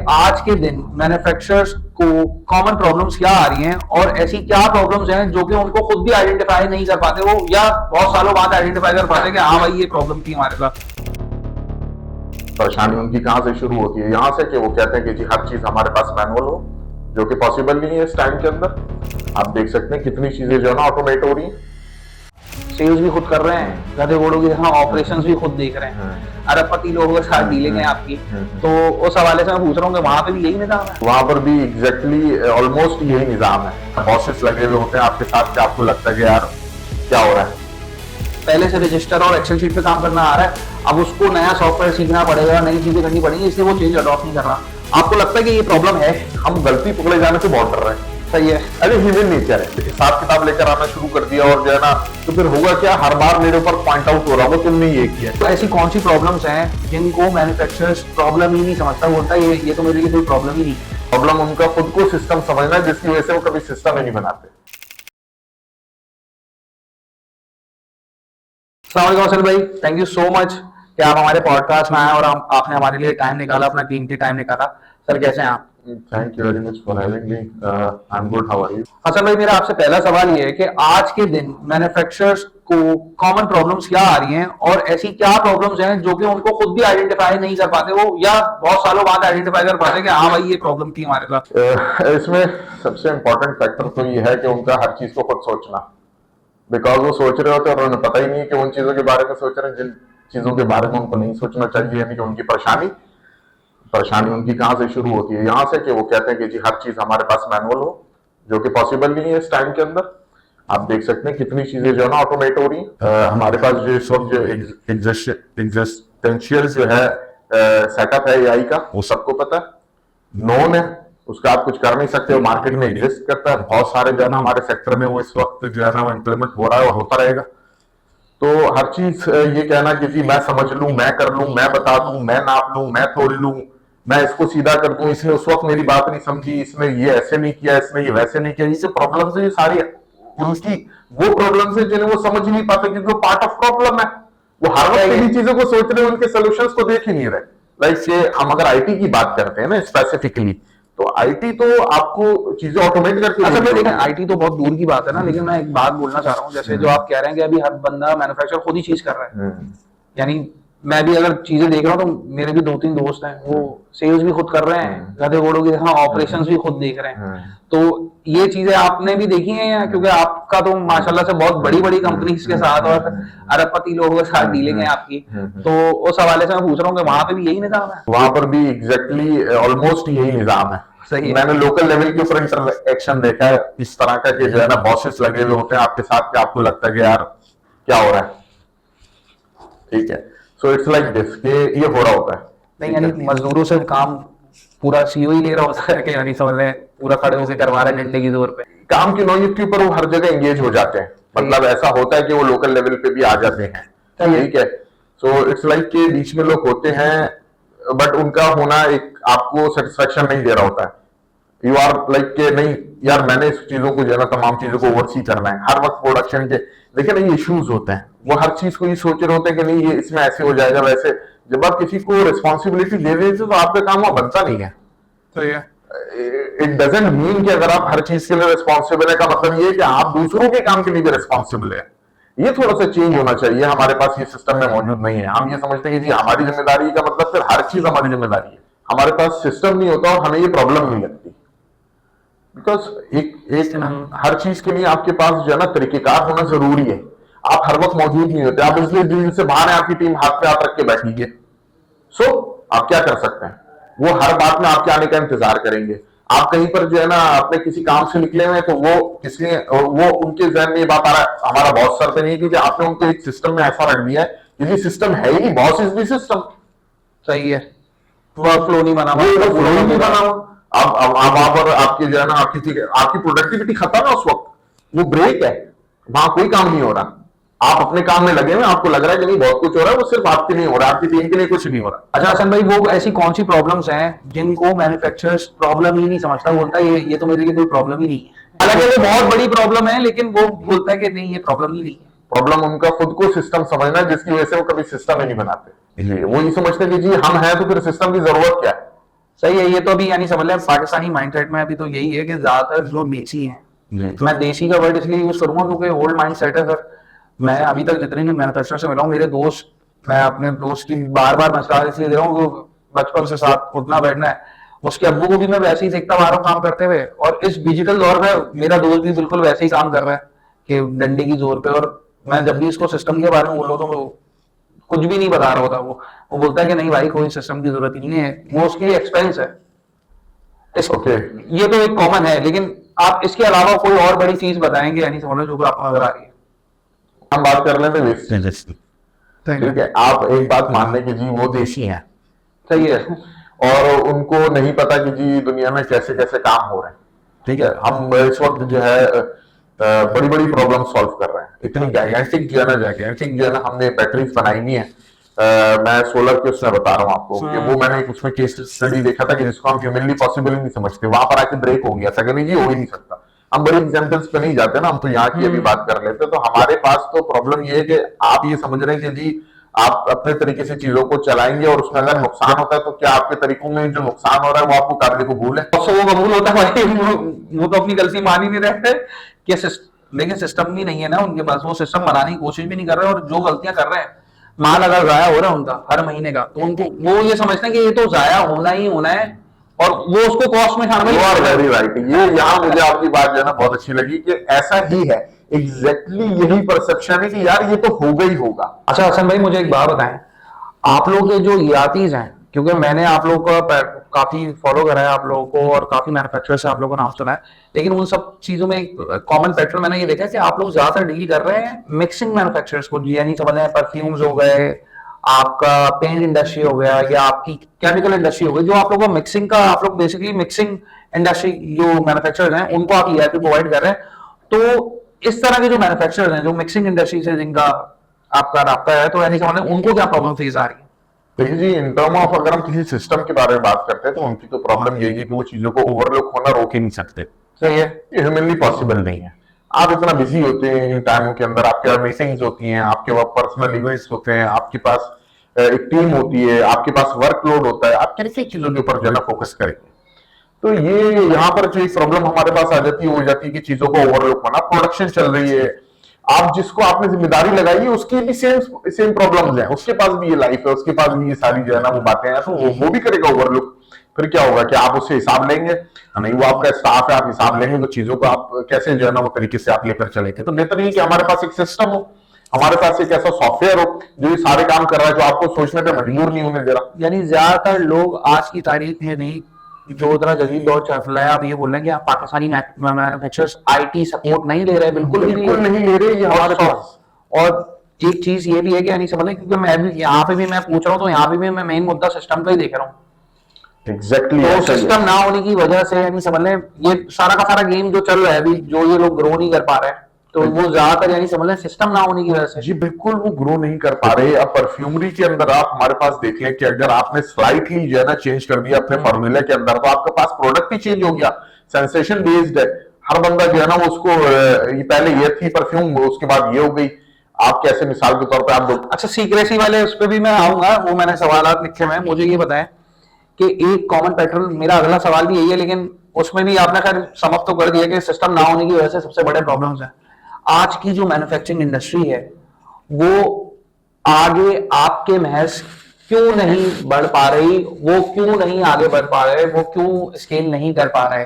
आज के दिन मैन्युफैक्चरर्स को कॉमन प्रॉब्लम्स क्या आ रही हैं और ऐसी क्या प्रॉब्लम्स हैं जो कि उनको खुद भी आइडेंटिफाई नहीं कर पाते वो, या बहुत सालों बाद आइडेंटिफाई कर पाते कि हाँ भाई ये प्रॉब्लम थी हमारे साथ। परेशानी उनकी कहाँ से शुरू होती है? यहाँ से कि वो कहते हैं कि जी हर चीज हमारे पास मैनुअल हो, जो कि पॉसिबल नहीं है इस टाइम के अंदर। आप देख सकते हैं कितनी चीजें जो है ना ऑटोमेट हो रही हैं। सेल्स भी खुद कर रहे हैं, गधे घोड़ों की तरह ऑपरेशंस भी खुद देख रहे हैं, अरबपति लोगों के साथ डीलिंग है आपकी। तो उस हवाले से मैं पूछ रहा हूँ कि वहां पे भी यही निजाम है? वहां पर भी एग्जैक्टली ऑलमोस्ट यही निजाम है। बॉसेस लगे हुए होते हैं आपके साथ कि आपको लगता है कि यार क्या हो रहा है। पहले से रजिस्टर और एक्सेल शीट पे काम करना आ रहा है, अब उसको नया सॉफ्टवेयर सीखना पड़ेगा, नई चीजें करनी पड़ेंगी, इसलिए वो चेंज अडॉप्ट नहीं कर रहा। आपको लगता है कि ये प्रॉब्लम है? हम गलती पकड़े जाने से बहुत डर रहे हैं। सही है। अरे ह्यूमन नेचर है, हिसाब किताब लेकर आना शुरू कर दिया और जो है ना, तो फिर होगा क्या, हर बार मेरे ऊपर पॉइंट आउट हो रहा होगा तुमने ये किया। तो ऐसी कौन सी प्रॉब्लम्स हैं जिनको मैन्युफैक्चरर्स प्रॉब्लम ही नहीं समझता, बोलता है ये तो मेरे लिए कोई प्रॉब्लम ही नहीं। प्रॉब्लम उनका खुद को सिस्टम समझना है, जिसकी वजह से वो कभी सिस्टम ही नहीं बनाते। अस्सलाम वालेकुम हसन भाई, थैंक यू सो मच कि आप हमारे पॉडकास्ट में आए और आपने हमारे लिए टाइम निकाला, अपना कीमती टाइम निकाला। सर कैसे हैं आप? Thank you very much for having me. I am good, how are you? Hasan भाई, मेरा आपसे पहला सवाल ये है कि आज के दिन मैन्युफैक्चरर्स को कॉमन प्रॉब्लम्स क्या आ रही हैं और ऐसी क्या प्रॉब्लम्स हैं जो कि उनको खुद भी आइडेंटिफाई नहीं कर पाते वो, या बहुत सालों बाद आइडेंटिफाई कर पाते कि हाँ भाई ये प्रॉब्लम थी हमारे साथ। इसमें सबसे इंपॉर्टेंट फैक्टर तो ये है कि उनका हर चीज को खुद सोचना। बिकॉज वो सोच रहे होते हैं और उन्हें पता ही नहीं है कि उन चीजों के बारे में सोच रहे हैं जिन चीजों के बारे में उनको नहीं सोचना चाहिए। यानी कि उनकी परेशानी उनकी कहाँ से शुरू होती है? यहाँ से कि वो कहते हैं कि जी हर चीज हमारे पास मैनुअल हो, जो कि पॉसिबल नहीं है इस टाइम के अंदर। आप देख सकते हैं कितनी चीजें जो है ना ऑटोमेट हो रही हैं। हमारे पास जो इस वक्त जो एग्जिस्टेंशियल जो है सेटअप है एआई का, वो सबको पता है, नोन है, उसका आप कुछ कर नहीं सकते, वो मार्केट में एग्जिस्ट करता है। बहुत सारे जो है ना हमारे सेक्टर में वो इस वक्त जो है ना इम्प्लीमेंट हो रहा है और होता रहेगा। तो हर चीज ये कहना कि जी मैं समझ लूं, मैं कर लूं, मैं बता दूं, मैं नाप लूं, मैं तोड़ लूं, मैं इसको सीधा कर दूं, इसने उस वक्त मेरी बात नहीं समझी, इसने ये ऐसे नहीं किया, इसने ये वैसे नहीं किया, ये प्रॉब्लम है सारी उसकी। वो प्रॉब्लम है जिन्हें वो समझ ही नहीं पाते क्योंकि वो पार्ट ऑफ प्रॉब्लम है। वो हर वक्त इन्हीं चीजों को सोच रहे हैं, उनके सोल्यूशंस को देख ही नहीं रहे। लाइक से हम अगर आईटी की बात करते हैं ना स्पेसिफिकली, तो आईटी तो आपको चीजें ऑटोमेट करके। अच्छा भाई देखिए, आईटी तो बहुत दूर की बात है ना, लेकिन मैं एक बात बोलना चाह रहा हूँ, जैसे जो आप कह रहे हैं कि अभी हर बंदा मैन्युफैक्चर खुद ही चीज कर रहा है, यानी मैं भी अगर चीजें देख रहा हूँ तो मेरे भी 2-3 दोस्त हैं, वो सेल्स भी खुद कर रहे हैं, गधे घोड़ों की तरह ऑपरेशंस भी खुद देख रहे हैं। तो ये चीजें आपने भी देखी हैं या? क्योंकि आपका तो माशाल्लाह से बहुत बड़ी बड़ी कंपनीज के साथ और अरबपति लोगों के साथ डीलिंग है आपकी, तो उस हवाले से मैं पूछ रहा हूँ कि वहां पे भी यही निजाम है? वहां पर भी एग्जैक्टली ऑलमोस्ट यही निजाम है। सही है। मैंने लोकल लेवल के ऊपर इंटरेक्शन देखा है इस तरह का कि जो है ना बॉसेस लगे हुए होते हैं आपके साथ कि आपको लगता है कि यार क्या हो रहा है। ठीक है, सो इट्स लाइक दिस कि ये हो रहा होता है। नहीं यानी मजदूरों से काम पूरा सीओ ही ले रहा होता है कि यानी समझ रहे हैं पूरा खड़े होकर करवा रहे हैं घंटे की जोर पे? काम की नौयत के ऊपर वो हर जगह एंगेज हो जाते हैं, मतलब ऐसा होता है कि वो लोकल लेवल पे भी आ जाते हैं। ठीक है, सो इट्स लाइक के बीच में लोग होते हैं, बट उनका होना एक आपको सेटिस्फेक्शन नहीं दे रहा होता है। यू आर लाइक के नहीं यार मैंने इस चीजों को जो है ना तमाम चीजों को ओवरसी करना है हर वक्त प्रोडक्शन के। देखिए ना ये इश्यूज होते हैं, वो हर चीज को ये सोच रहे होते हैं कि नहीं ये इसमें ऐसे हो जाएगा वैसे। जब आप किसी को रिस्पॉन्सिबिलिटी दे देते तो आपका काम वहां बनता नहीं है। तो ये इट डजंट मीन कि अगर आप हर चीज के लिए रिस्पॉन्सिबल है का मतलब ये है कि आप दूसरों के काम के लिए भी रिस्पॉन्सिबल है। ये थोड़ा सा चेंज होना चाहिए। हमारे पास ये सिस्टम में मौजूद नहीं है। हम ये समझते हैं कि जी हमारी जिम्मेदारी का मतलब फिर हर चीज हमारी जिम्मेदारी है। हमारे पास सिस्टम नहीं होता और हमें ये प्रॉब्लम नहीं लगती। बिकॉज एक हर चीज के लिए आपके पास जो है ना तरीकेकार होना जरूरी है। आप हर वक्त मौजूद नहीं होते, आप इसलिए दिन से बाहर है, आपकी टीम हाथ पे हाथ रख के बैठी है। सो आप क्या कर सकते हैं, वो हर बात में आपके आने का इंतजार करेंगे। आप कहीं पर जो है ना अपने किसी काम से निकले हुए तो वो इसलिए वो उनके जहन में ये बात आ रहा है हमारा बॉस सर पे नहीं, क्योंकि आपने उनको एक सिस्टम में ऐसा रख दिया है क्योंकि सिस्टम है ही नहीं, बॉस इज भी सिस्टम। सही है, वर्क फ्लो नहीं बना हुआ। अब वहां पर आपकी जो है ना आपकी प्रोडक्टिविटी खत्म है उस वक्त, वो ब्रेक है, वहां कोई काम नहीं हो रहा। आप अपने काम में लगे हुए, आपको लग रहा है कि नहीं बहुत कुछ हो रहा है, वो सिर्फ आपके नहीं हो रहा, आपकी टीम के लिए कुछ नहीं हो रहा। अच्छा हसन भाई, वो ऐसी कौन सी प्रॉब्लम्स हैं जिनको मैन्युफैक्चरर्स प्रॉब्लम ही नहीं समझता, बोलता है ये तो मेरे लिए कोई प्रॉब्लम ही नहीं है? हालांकि वो बहुत बड़ी प्रॉब्लम है, लेकिन वो बोलता है कि नहीं ये प्रॉब्लम ही नहीं है। प्रॉब्लम उनका खुद को सिस्टम समझना है, जिसकी वजह से वो कभी सिस्टम ही नहीं बनाते। वो ये समझते कि जी हम हैं तो फिर सिस्टम की जरूरत क्या है। सही है। ये तो अभी यानी समझ लें पाकिस्तानी माइंडसेट में अभी तो यही है कि ज्यादातर लोग देसी हैं। तो मैं देसी का वर्ड इसलिए यूज करूंगा क्योंकि ओल्ड माइंडसेट है सर। मैं अभी तक जितने मैन्युफैक्चरर से मिला हूं, मेरे दोस्त, मैं अपने दोस्त की बार बार मसला इसलिए दे रहा हूँ, बचपन से साथ उठना बैठना है, उसके अब्बू को भी मैं वैसे ही देखता आ रहा हूँ काम करते हुए, और इस डिजिटल दौर में मेरा दोस्त भी बिल्कुल वैसे ही काम कर रहा है कि डंडे की जोर पे। और मैं जब भी इसको सिस्टम के बारे में बोल रहा हूँ तो कुछ भी नहीं बता रहा होता। वो बोलता है कि नहीं भाई कोई सिस्टम की जरूरत ही नहीं है, वो उसके एक्सपेंस है। ये तो एक कॉमन है, लेकिन आप इसके अलावा कोई और बड़ी चीज बताएंगे यानी समझ लो जो आपको नजर आ रही है। हम बात कर लेते हैं, ठीक है, आप एक बात मान लें कि जी वो देशी हैं, सही है, और उनको नहीं पता कि जी दुनिया में कैसे कैसे काम हो रहे हैं, ठीक है। हम इस वक्त जो है बड़ी बड़ी प्रॉब्लम सॉल्व कर रहे हैं, इतनी जायंटिक जो है ना हमने बैटरीज बनाई हुई है। मैं सोलर के उसमें बता रहा हूँ आपको कि वो मैंने उसमें केस स्टडी देखा था कि जिसको हम ह्यूमनली पॉसिबल ही नहीं समझते, वहां पर आके ब्रेक हो गया था कि नहीं जी हो ही नहीं सकता। हम बड़े एग्जाम्पल्स पे नहीं जाते ना, हम तो यहाँ की अभी बात कर लेते हैं। तो हमारे पास तो प्रॉब्लम ये है कि आप ये समझ रहे हैं कि जी आप अपने तरीके से चीजों को चलाएंगे और उसमें अगर नुकसान होता है तो क्या आपके तरीकों में जो नुकसान हो रहा है वो आपको कार्य को भूल है, वो कबूल होता है भाई। वो तो अपनी गलती मान ही नहीं रहे कि लेकिन सिस्टम भी नहीं है ना उनके पास, वो सिस्टम बनाने की कोशिश भी नहीं कर रहे, और जो गलतियां कर रहे हैं, माल अगर जाया हो रहा है उनका हर महीने का, तो उनको वो ये समझते हैं कि ये तो जाया होना ही होना है, और वो उसको कॉस्ट में शामिल। वेरी राइट, ये यहाँ मुझे आपकी बात जो है ना बहुत अच्छी लगी कि ऐसा ही है, एग्जैक्टली यही परसेप्शन है कि यार ये तो होगा ही होगा। अच्छा हसन भाई मुझे एक बात बताएं, आप लोग के जो यातीज हैं, क्योंकि मैंने आप लोगों का काफी फॉलो करा है आप लोगों को, और काफी मैन्युफैक्चरर से आप लोगों का नाम सुना है, लेकिन उन सब चीजों में कॉमन पैटर्न मैंने ये देखा है कि आप लोग ज्यादातर डील कर रहे हैं मिक्सिंग मैन्युफैक्चरर्स को, यानी समझ रहे हैं परफ्यूम्स हो गए, आपका पेंट इंडस्ट्री हो गया, या आपकी केमिकल इंडस्ट्री हो गई, जो आप लोगों को मिक्सिंग का, आप लोग बेसिकली मिक्सिंग इंडस्ट्री जो मैन्युफैक्चरर्स हैं उनको आप ईआरपी प्रोवाइड कर रहे हैं। तो इस तरह के जो मैन्युफैक्चरर्स हैं जो मिक्सिंग इंडस्ट्री से जिनका आपका रास्ता है, तो यानी समझ उनको क्या प्रॉब्लम फेस आ रही है? देखिए जी, इन टर्म ऑफ अगर हम किसी सिस्टम के बारे में बात करते हैं तो उनकी तो प्रॉब्लम यही है कि वो चीजों को ओवरलुक होना रोक ही नहीं सकते। सही है, ये ह्यूमनली पॉसिबल नहीं है। आप इतना बिजी होते हैं इन टाइमों के अंदर, आपके पास मीटिंग्स होती हैं, आपके पास पर्सनल इवेंट्स होते हैं, आपके पास एक टीम होती है, आपके पास वर्कलोड होता है, आप कैसे चीजों के ऊपर जो है फोकस करेंगे। तो ये यहाँ पर जो एक प्रॉब्लम हमारे पास आ जाती है वो हो जाती है कि चीजों को ओवरलुक होना, प्रोडक्शन चल रही है, आप जिसको आपने जिम्मेदारी लगाई है उसके भी सेम प्रॉब्लम्स हैं, उसके पास भी ये लाइफ है, उसके पास भी ये सारी जो है ना वो बातें हैं, तो वो भी करेगा ओवरलुक। फिर क्या होगा कि आप उससे हिसाब लेंगे, नहीं वो आपका स्टाफ है, आप हिसाब लेंगे, तो चीजों को आप कैसे जो है ना वो तरीके से आप लेकर चलेंगे। तो बेहतर ये कि हमारे पास एक सिस्टम हो, हमारे पास एक ऐसा सॉफ्टवेयर हो जो ये सारे काम कर रहा है, जो आपको सोचने पे मजबूर नहीं होने दे रहा। यानी ज्यादातर लोग आज की तारीख में नहीं, जो उतना जदीद दौर चल रहा है, आप ये बोल रहे हैं कि आप पाकिस्तानी मैन्युफैक्चरर्स आईटी सपोर्ट नहीं ले रहे, बिल्कुल नहीं ले रहे ये हमारे पास। और एक चीज ये भी है कि यानी समझ लें, क्योंकि मैं भी यहाँ पे भी मैं पूछ रहा हूँ, तो यहाँ पे भी मैं मेन मुद्दा सिस्टम का ही देख रहा हूँ। एग्जैक्टली तो सिस्टम ना होने की वजह से यानी समझ लें ये सारा का सारा गेम जो चल रहा है अभी, जो ये लोग ग्रो नहीं कर पा रहे हैं, तो वो ज्यादातर यानी समझ लें सिस्टम ना होने की वजह से। जी बिल्कुल, वो ग्रो नहीं कर पा रहे। अब परफ्यूमरी के अंदर आप हमारे पास देखें कि अगर आपने स्लाइटली जो है ना चेंज कर दिया अपने फॉर्मूले के अंदर, तो आपके पास प्रोडक्ट ही चेंज हो गया, सेंसेशन बेस्ड है। हर बंदा जो है ना उसको ये पहले ये थी परफ्यूम, उसके बाद ये हो गई। आप कैसे मिसाल के तौर पर आप लोग, अच्छा सीक्रेसी वाले उस पर भी मैं आऊंगा, वो मैंने सवाल लिखे हुए हैं। मुझे ये बताएं कि एक कॉमन पैटर्न, मेरा अगला सवाल भी यही है, लेकिन उसमें भी आपने खैर समाप्त तो कर दिया कि सिस्टम ना होने की वजह से सबसे बड़े प्रॉब्लम्स हैं। आज की जो मैन्युफैक्चरिंग इंडस्ट्री है वो आगे आपके महज क्यों नहीं बढ़ पा रही, वो क्यों नहीं आगे बढ़ पा रहे, वो क्यों स्केल नहीं कर पा रहे,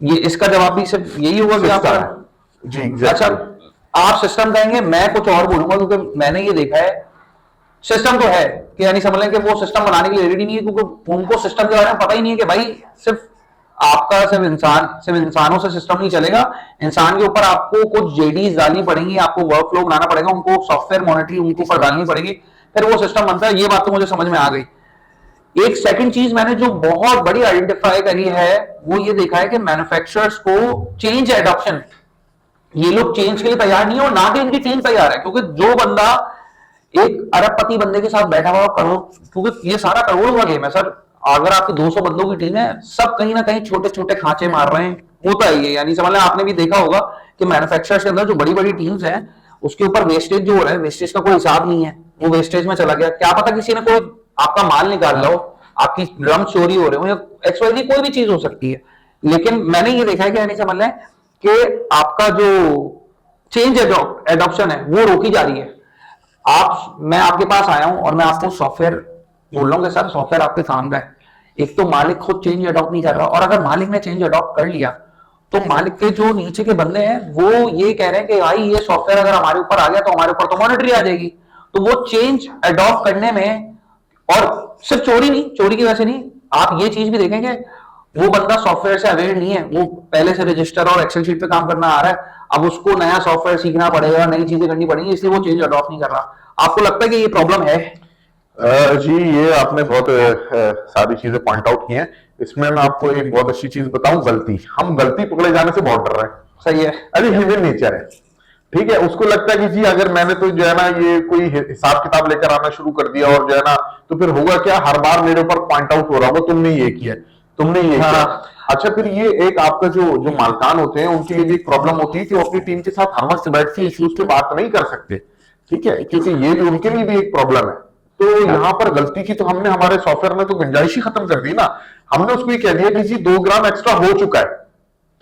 ये इसका जवाब भी सिर्फ यही होगा कि आप जी अच्छा आप सिस्टम कहेंगे, मैं कुछ और बोलूंगा, क्योंकि मैंने ये देखा है सिस्टम तो है कि यानी समझ लें कि वो सिस्टम बनाने के लिए रेडी नहीं है, क्योंकि उनको सिस्टम के बारे में पता ही नहीं है कि भाई सिर्फ इंसानों से सिस्टम नहीं चलेगा, इंसान के ऊपर आपको कुछ जेडीज डालनी पड़ेंगी, आपको वर्क फ्लो बनाना पड़ेगा, उनको सॉफ्टवेयर मॉनिटरिंग उनके ऊपर डालनी पड़ेगी, फिर वो सिस्टम बनता है। ये बात तो मुझे समझ में आ गई। एक सेकंड चीज मैंने जो बहुत बड़ी आइडेंटिफाई करी है वो ये देखा है कि मैन्युफैक्चरर्स को चेंज एडॉप्शन, ये लोग चेंज के लिए तैयार नहीं है, और ना कि इनकी टीम तैयार है। क्योंकि जो बंदा एक अरबपति बंदे के साथ बैठा हुआ करोड़, क्योंकि ये सारा करोड़ों का गेम है सर, अगर आपकी 200 बंदों की टीम है, सब कहीं ना कहीं छोटे छोटे खांचे मार रहे हैं, होता ही है। यानी समझ लें आपने भी देखा होगा कि मैन्युफैक्चरर्स के अंदर जो बड़ी बड़ी टीम्स हैं उसके ऊपर वेस्टेज जो हो रहा है, वेस्टेज का कोई हिसाब नहीं है, वो वेस्टेज में चला गया। क्या पता किसी ने कोई आपका माल निकाल लो, आपकी ड्रम चोरी हो रहे हो या XYZ कोई भी चीज हो सकती है। लेकिन मैंने ये देखा है कि यानी समझ लें कि आपका जो चेंज एडॉप्शन है वो रोकी जा रही है। मैं आपके पास आया हूं और मैं आपको सॉफ्टवेयर बोल रहा हूँ कि सर सॉफ्टवेयर आपके काम का है। एक तो मालिक खुद चेंज अडॉप्ट नहीं कर रहा, और अगर मालिक ने चेंज अडॉप्ट कर लिया तो मालिक के जो नीचे के बंदे हैं वो ये कह रहे हैं कि भाई ये सॉफ्टवेयर अगर हमारे ऊपर आ गया तो हमारे ऊपर तो मॉनिटरी आ जाएगी। तो वो चेंज अडॉप्ट करने में, और सिर्फ चोरी नहीं, चोरी की वजह से नहीं, आप ये चीज भी देखेंगे वो बंदा सॉफ्टवेयर से अवेयर नहीं है, वो पहले से रजिस्टर और एक्सेल शीट पे काम करना आ रहा है, अब उसको नया सॉफ्टवेयर सीखना पड़ेगा, नई चीजें करनी पड़ेंगी, इसलिए वो चेंज अडॉप्ट नहीं कर रहा। आपको लगता है कि ये प्रॉब्लम है? जी, ये आपने बहुत सारी चीजें पॉइंट आउट की हैं। इसमें मैं आपको एक बहुत अच्छी चीज बताऊं, गलती, हम गलती पकड़े जाने से बहुत डर रहे हैं। सही है। अरे ह्यूमन नेचर है, ठीक है। उसको लगता है कि जी अगर मैंने तो जो है ना ये कोई हिसाब किताब लेकर आना शुरू कर दिया और जो है ना तो फिर होगा क्या, हर बार मेरे ऊपर पॉइंट आउट हो रहा होगा तुमने ये किया, तुमने ये किया। अच्छा, फिर ये एक आपका जो मालकान होते हैं उनके लिए भी एक प्रॉब्लम होती है कि वो अपनी टीम के साथ हर वक्त बैठ के इश्यूज पे बात नहीं कर सकते, ठीक है, क्योंकि ये भी उनके लिए भी एक प्रॉब्लम है। तो यहाँ पर गलती की तो हमने हमारे सॉफ्टवेयर में तो गुंजाइश ही खत्म कर दी ना। हमने उसको ये कह दिया कि जी 2 ग्राम एक्स्ट्रा हो चुका है,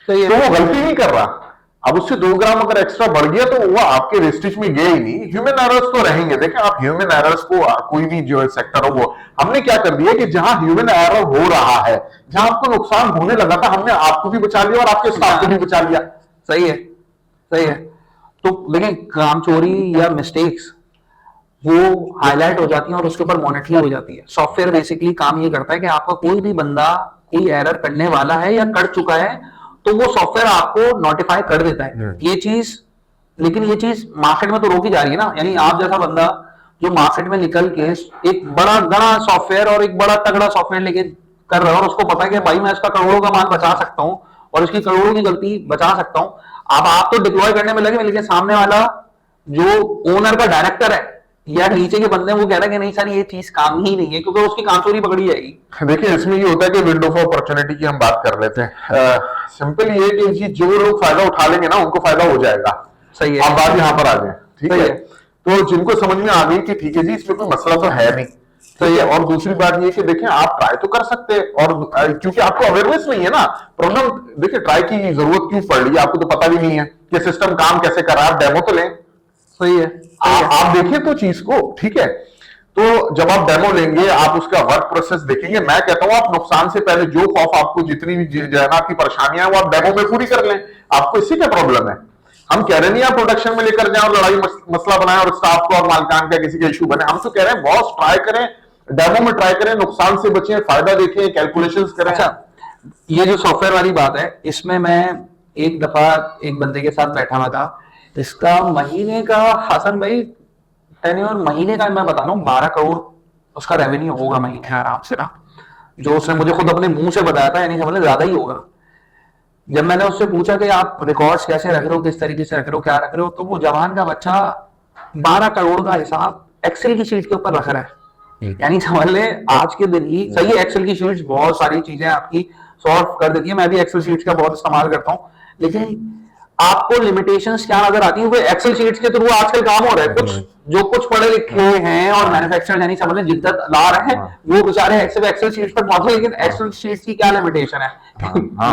तो वो गलती नहीं कर रहा। अब उससे 2 ग्राम अगर एक्स्ट्रा बढ़ गया तो वो आपके वेस्टेज में गया ही नहीं। ह्यूमन एरर्स तो रहेंगे, देखें आप ह्यूमन एरर्स को कोई भी जो सेक्टर हो, वो हमने क्या कर दिया कि जहां ह्यूमन एरर हो रहा है, जहां आपको नुकसान होने लगा था, हमने आपको भी बचा लिया और आपके स्टाफ को भी बचा लिया। सही है, सही है। तो देखें काम चोरी या मिस्टेक्स वो हाईलाइट हो जाती है और उसके ऊपर मॉनिटरिंग हो जाती है। सॉफ्टवेयर बेसिकली काम ये करता है कि आपका कोई भी बंदा कोई एरर करने वाला है या कर चुका है तो वो सॉफ्टवेयर आपको नोटिफाई कर देता है ये चीज। लेकिन ये चीज मार्केट में तो रोकी जा रही है ना, यानी आप जैसा बंदा जो मार्केट में निकल के एक बड़ा बड़ा सॉफ्टवेयर और एक बड़ा तगड़ा सॉफ्टवेयर लेके कर रहा है और उसको पता है कि भाई मैं इसका करोड़ों का माल बचा सकता हूँ और इसकी करोड़ों की गलती बचा सकता हूँ। अब आप तो डिप्लॉय करने में लगे, लेकिन सामने वाला जो ओनर का डायरेक्टर है या नीचे के बंदे वो कह रहे हैं कि नहीं सर ये चीज काम ही नहीं है, क्योंकि उसकी काम चोरी पकड़ी जाएगी। देखिए इसमें ये होता है कि विंडो ऑफ अपॉर्चुनिटी की हम बात कर लेते हैं। सिंपल ये कि जी जो लोग फायदा उठा लेंगे ना उनको फायदा हो जाएगा। सही है। आप बात यहाँ पर आ जाए, ठीक है। तो जिनको समझ में आ गई कि ठीक है जी इसमें कोई मसला तो है नहीं, सही है। और दूसरी बात ये कि देखें आप ट्राई तो कर सकते हैं, और क्योंकि आपको अवेयरनेस नहीं है ना, प्रॉब्लम देखिए ट्राई की जरूरत क्यों पड़ रही है, आपको तो पता भी नहीं है कि सिस्टम काम कैसे कर रहा है, आप डेमो तो लें। सही है। आप देखिए तो चीज को, ठीक है। तो जब आप डेमो लेंगे आप उसका वर्क प्रोसेस देखेंगे। मैं कहता हूं आप नुकसान से पहले जो खौफ आपको जितनी भी जो है ना आपकी परेशानियां वो आप डेमो में पूरी कर लें। आपको इससे क्या प्रॉब्लम है? हम कह रहे नहीं आप प्रोडक्शन में लेकर जाएं और लड़ाई मसला बनाएं और स्टाफ को और मालकान का किसी का इशू बने। हम तो कह रहे हैं बॉस ट्राई करें, डेमो में ट्राई करें, नुकसान से बचें, फायदा देखें, कैलकुलेशंस करें। अच्छा, ये जो सॉफ्टवेयर वाली बात है इसमें मैं एक दफा एक बंदे के साथ बैठा हुआ था, इसका महीने का हसन भाई टेन्योर महीने का मैं बता रहा हूँ 12 करोड़ उसका रेवेन्यू होगा महीने आराम से ना, जो उसने मुझे खुद अपने मुंह से बताया था, यानी समझ ज्यादा ही होगा। जब मैंने उससे पूछा कि आप रिकॉर्ड्स कैसे रख रहे हो, किस तरीके से रख रहे हो, क्या रख रहे हो, तो वो जवान का बच्चा 12 करोड़ का हिसाब एक्सेल की शीट के ऊपर रख रहा है। यानी समझ ले आज के दिन ही सही है, एक्सेल की शीट्स बहुत सारी चीजें आपकी सॉल्व कर देती है, मैं भी एक्सेल शीट्स का बहुत इस्तेमाल करता हूँ, लेकिन आपको लिमिटेशंस क्या नजर आती है? वो एक्सेल शीट्स के थ्रू आजकल काम हो रहा है। कुछ जो कुछ पढ़े लिखे हैं और मैन्युफैक्चर यानी समझ लें जिद्दत ला रहे हैं वो बेचारे एक्सेल शीट्स पर पहुंचे, लेकिन एक्सेल शीट्स की क्या लिमिटेशन है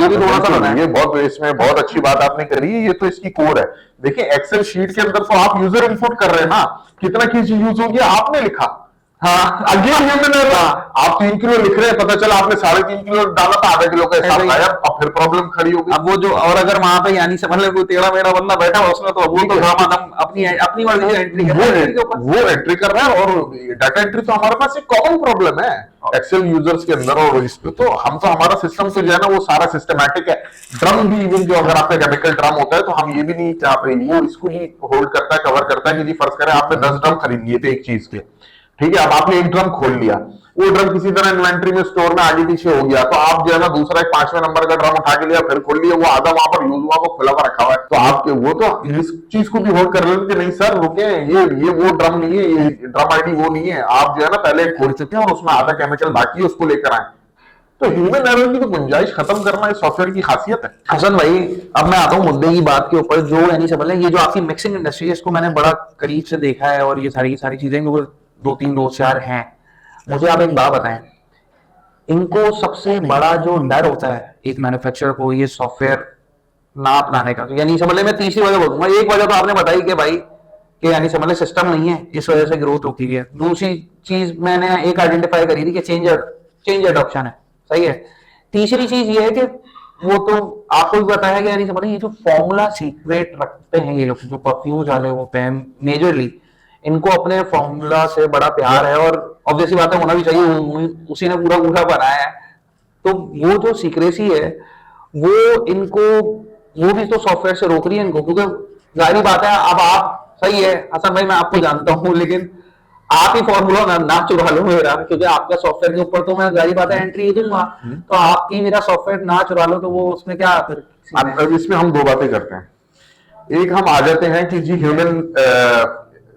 ये भी थोड़ा सा बताएं। ये बहुत इसमें बहुत अच्छी बात आपने करी है, ये तो इसकी कोर है। देखिए एक्सेल शीट के अंदर तो आप यूजर इनपुट कर रहे हैं ना, कितना चीज यूज हो गया आपने लिखा, हाँ अगेन ह्यूमन एरर। आप 3 किलो लिख रहे हैं, पता चला आपने 3.5 किलो डाला था, आधा किलो का हिसाब आया, अब फिर प्रॉब्लम खड़ी होगी। अब वो जो और अगर वहां पे यानी समझ ले कोई टेढ़ा मेढ़ा बंदा बैठा हो उसमें, तो वो तो हम अपनी मर्जी से एंट्री वो एंट्री कर रहा है, और डाटा एंट्री तो हमारे पास एक कॉमन प्रॉब्लम है एक्सेल यूजर्स के अंदर। और इस पे तो हम तो हमारा सिस्टम तो जो है ना वो सारा सिस्टमैटिक है। ड्रम भी इवन जो अगर आपका केमिकल ड्रम होता है तो हम ये भी नहीं चाह रहे, वो इसको ही होल्ड करता है, कवर करता है कि जी फर्ज करें आपने 10 ड्रम खरीद लिए थे एक चीज के, ठीक है। अब आपने एक ड्रम खोल लिया, वो ड्रम किसी तरह इन्वेंट्री में स्टोर में आगे पीछे हो गया, तो आप जो है ना दूसरा एक 5वें नंबर का ड्रम उठा के लिया, फिर खोल लिया, वो आधा वहां पर यूज हुआ, वो खुला हुआ रखा हुआ है, तो आपके वो तो इस चीज को भी होल्ड कर लेते कि नहीं सर रुके, ये वो ड्रम नहीं है, ये ड्रम आईडी वो नहीं है, आप जो है ना पहले खोल चुके हैं और उसमें आधा केमिकल बाकी है, उसको लेकर आए। तो ह्यूमन एरर की तो गुंजाइश खत्म करना इस सॉफ्टवेयर की खासियत है। हसन भाई अब मैं आता हूँ मुद्दे की बात के ऊपर, जो यानी समझ लें ये जो आपकी मिक्सिंग इंडस्ट्री है इसको मैंने बड़ा करीब से देखा है, और ये सारी की सारी चीजें 2-3 दोस्त यार हैं। मुझे आप एक बात बताएं, इनको सबसे बड़ा जो डर होता है एक मैन्युफैक्चरर को ये सॉफ्टवेयर ना अपनाने का, यानी समझ ले मैं तीसरी वजह बोलूंगा। एक वजह तो आपने बताई कि भाई कि यानी समझ ले सिस्टम नहीं है, इस वजह से ग्रोथ होती है। दूसरी चीज मैंने एक आइडेंटिफाई करी थी कि चेंज अडॉप्शन है, सही है। तीसरी चीज ये है कि वो तो आपको भी पता है कि यानी समझ ये जो फॉर्मूला सीक्रेट रखते हैं ये लोग, जो परफ्यूम्स वाले होते हैं मेजरली, इनको अपने फॉर्मूला से बड़ा प्यार है और ऑब्वियसली बात है होना भी चाहिए, उसी ने पूरा पूरा बनाया है। तो वो जो सीक्रेसी है वो इनको, वो भी तो सॉफ्टवेयर से रोक रही है इनको, क्योंकि जाहिर बात है अब आप, सही है हसन भाई मैं आपको जानता हूँ, लेकिन आप ही फॉर्मूला ना चुरा लो मेरा, क्योंकि आपका सॉफ्टवेयर के ऊपर तो मैं जाहिर बात है एंट्री दूंगा, तो आपकी मेरा सॉफ्टवेयर ना चुरा लो तो वो उसमें क्या फिर। अब इसमें हम दो बातें करते हैं। एक, हम आ जाते हैं कि जी ह्यूमन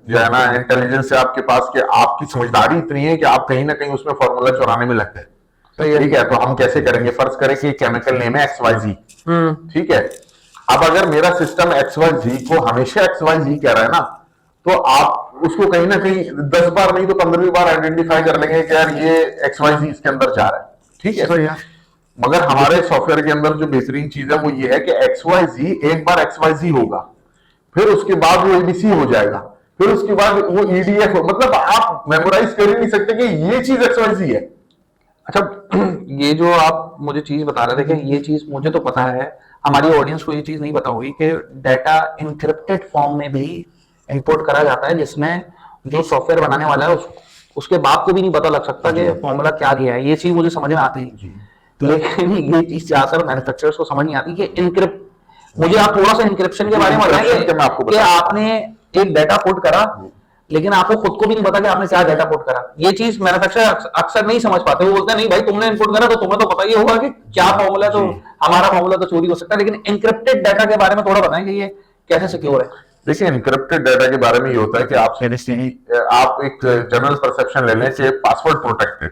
जो है ना इंटेलिजेंस है आपके पास, कि आपकी समझदारी इतनी है कि आप कहीं ना कहीं उसमें फॉर्मूला चुराने में लगते हैं, ठीक है। तो हम कैसे करेंगे, फर्ज करें कि केमिकल नेम है XYZ, ठीक है। अब अगर मेरा सिस्टम XYZ को हमेशा XYZ कह रहा है ना, तो आप उसको कहीं ना कहीं 10 बार नहीं तो 15वीं बार आइडेंटिफाई कर लेंगे कि यार ये XYZ इसके अंदर जा रहा है, ठीक है। मगर हमारे सॉफ्टवेयर के अंदर जो बेहतरीन चीज है वो ये है कि XYZ एक बार XYZ होगा, फिर उसके बाद वो ABC हो जाएगा, फिर उसके बाद वो EDF हो, मतलब आप मेमोराइज कर ही नहीं सकते कि ये चीज XYZ है। अच्छा ये जो आप मुझे चीज बता रहे थे कि ये चीज मुझे तो पता है, हमारी ऑडियंस को ये चीज नहीं पता होगी कि डाटा इनक्रिप्टेड फॉर्म में भी इंपोर्ट करा जाता है, जिसमें जो सॉफ्टवेयर बनाने वाला है उसके बाप को भी नहीं पता लग सकता कि फॉर्मूला क्या दिया है। ये चीज मुझे समझ में आती है, लेकिन ये चीज ज्यादातर मैन्युफैक्चरर्स को समझ नहीं आती कि इनक्रिप्ट, मुझे आप थोड़ा सा इनक्रिप्शन के बारे में बताएं कि आपने एक डाटा पुट करा लेकिन आपको खुद को भी नहीं पता कि आपने क्या डाटा पुट करा। ये चीज मैन्युफैक्चरर अक्सर नहीं समझ पाते, वो बोलते हैं नहीं भाई तुमने इनपुट करा तो तुम्हें तो पता ही होगा कि क्या फॉर्मूला, तो हमारा फॉर्मूला तो चोरी हो सकता है। लेकिन एन्क्रिप्टेड डाटा के बारे में थोड़ा बताएं कि ये कैसे सिक्योर है। देखिए एनक्रिप्टेड डाटा के बारे में ये होता है कि आप एक जनरल परसेप्शन ले लें कि पासवर्ड प्रोटेक्टेड,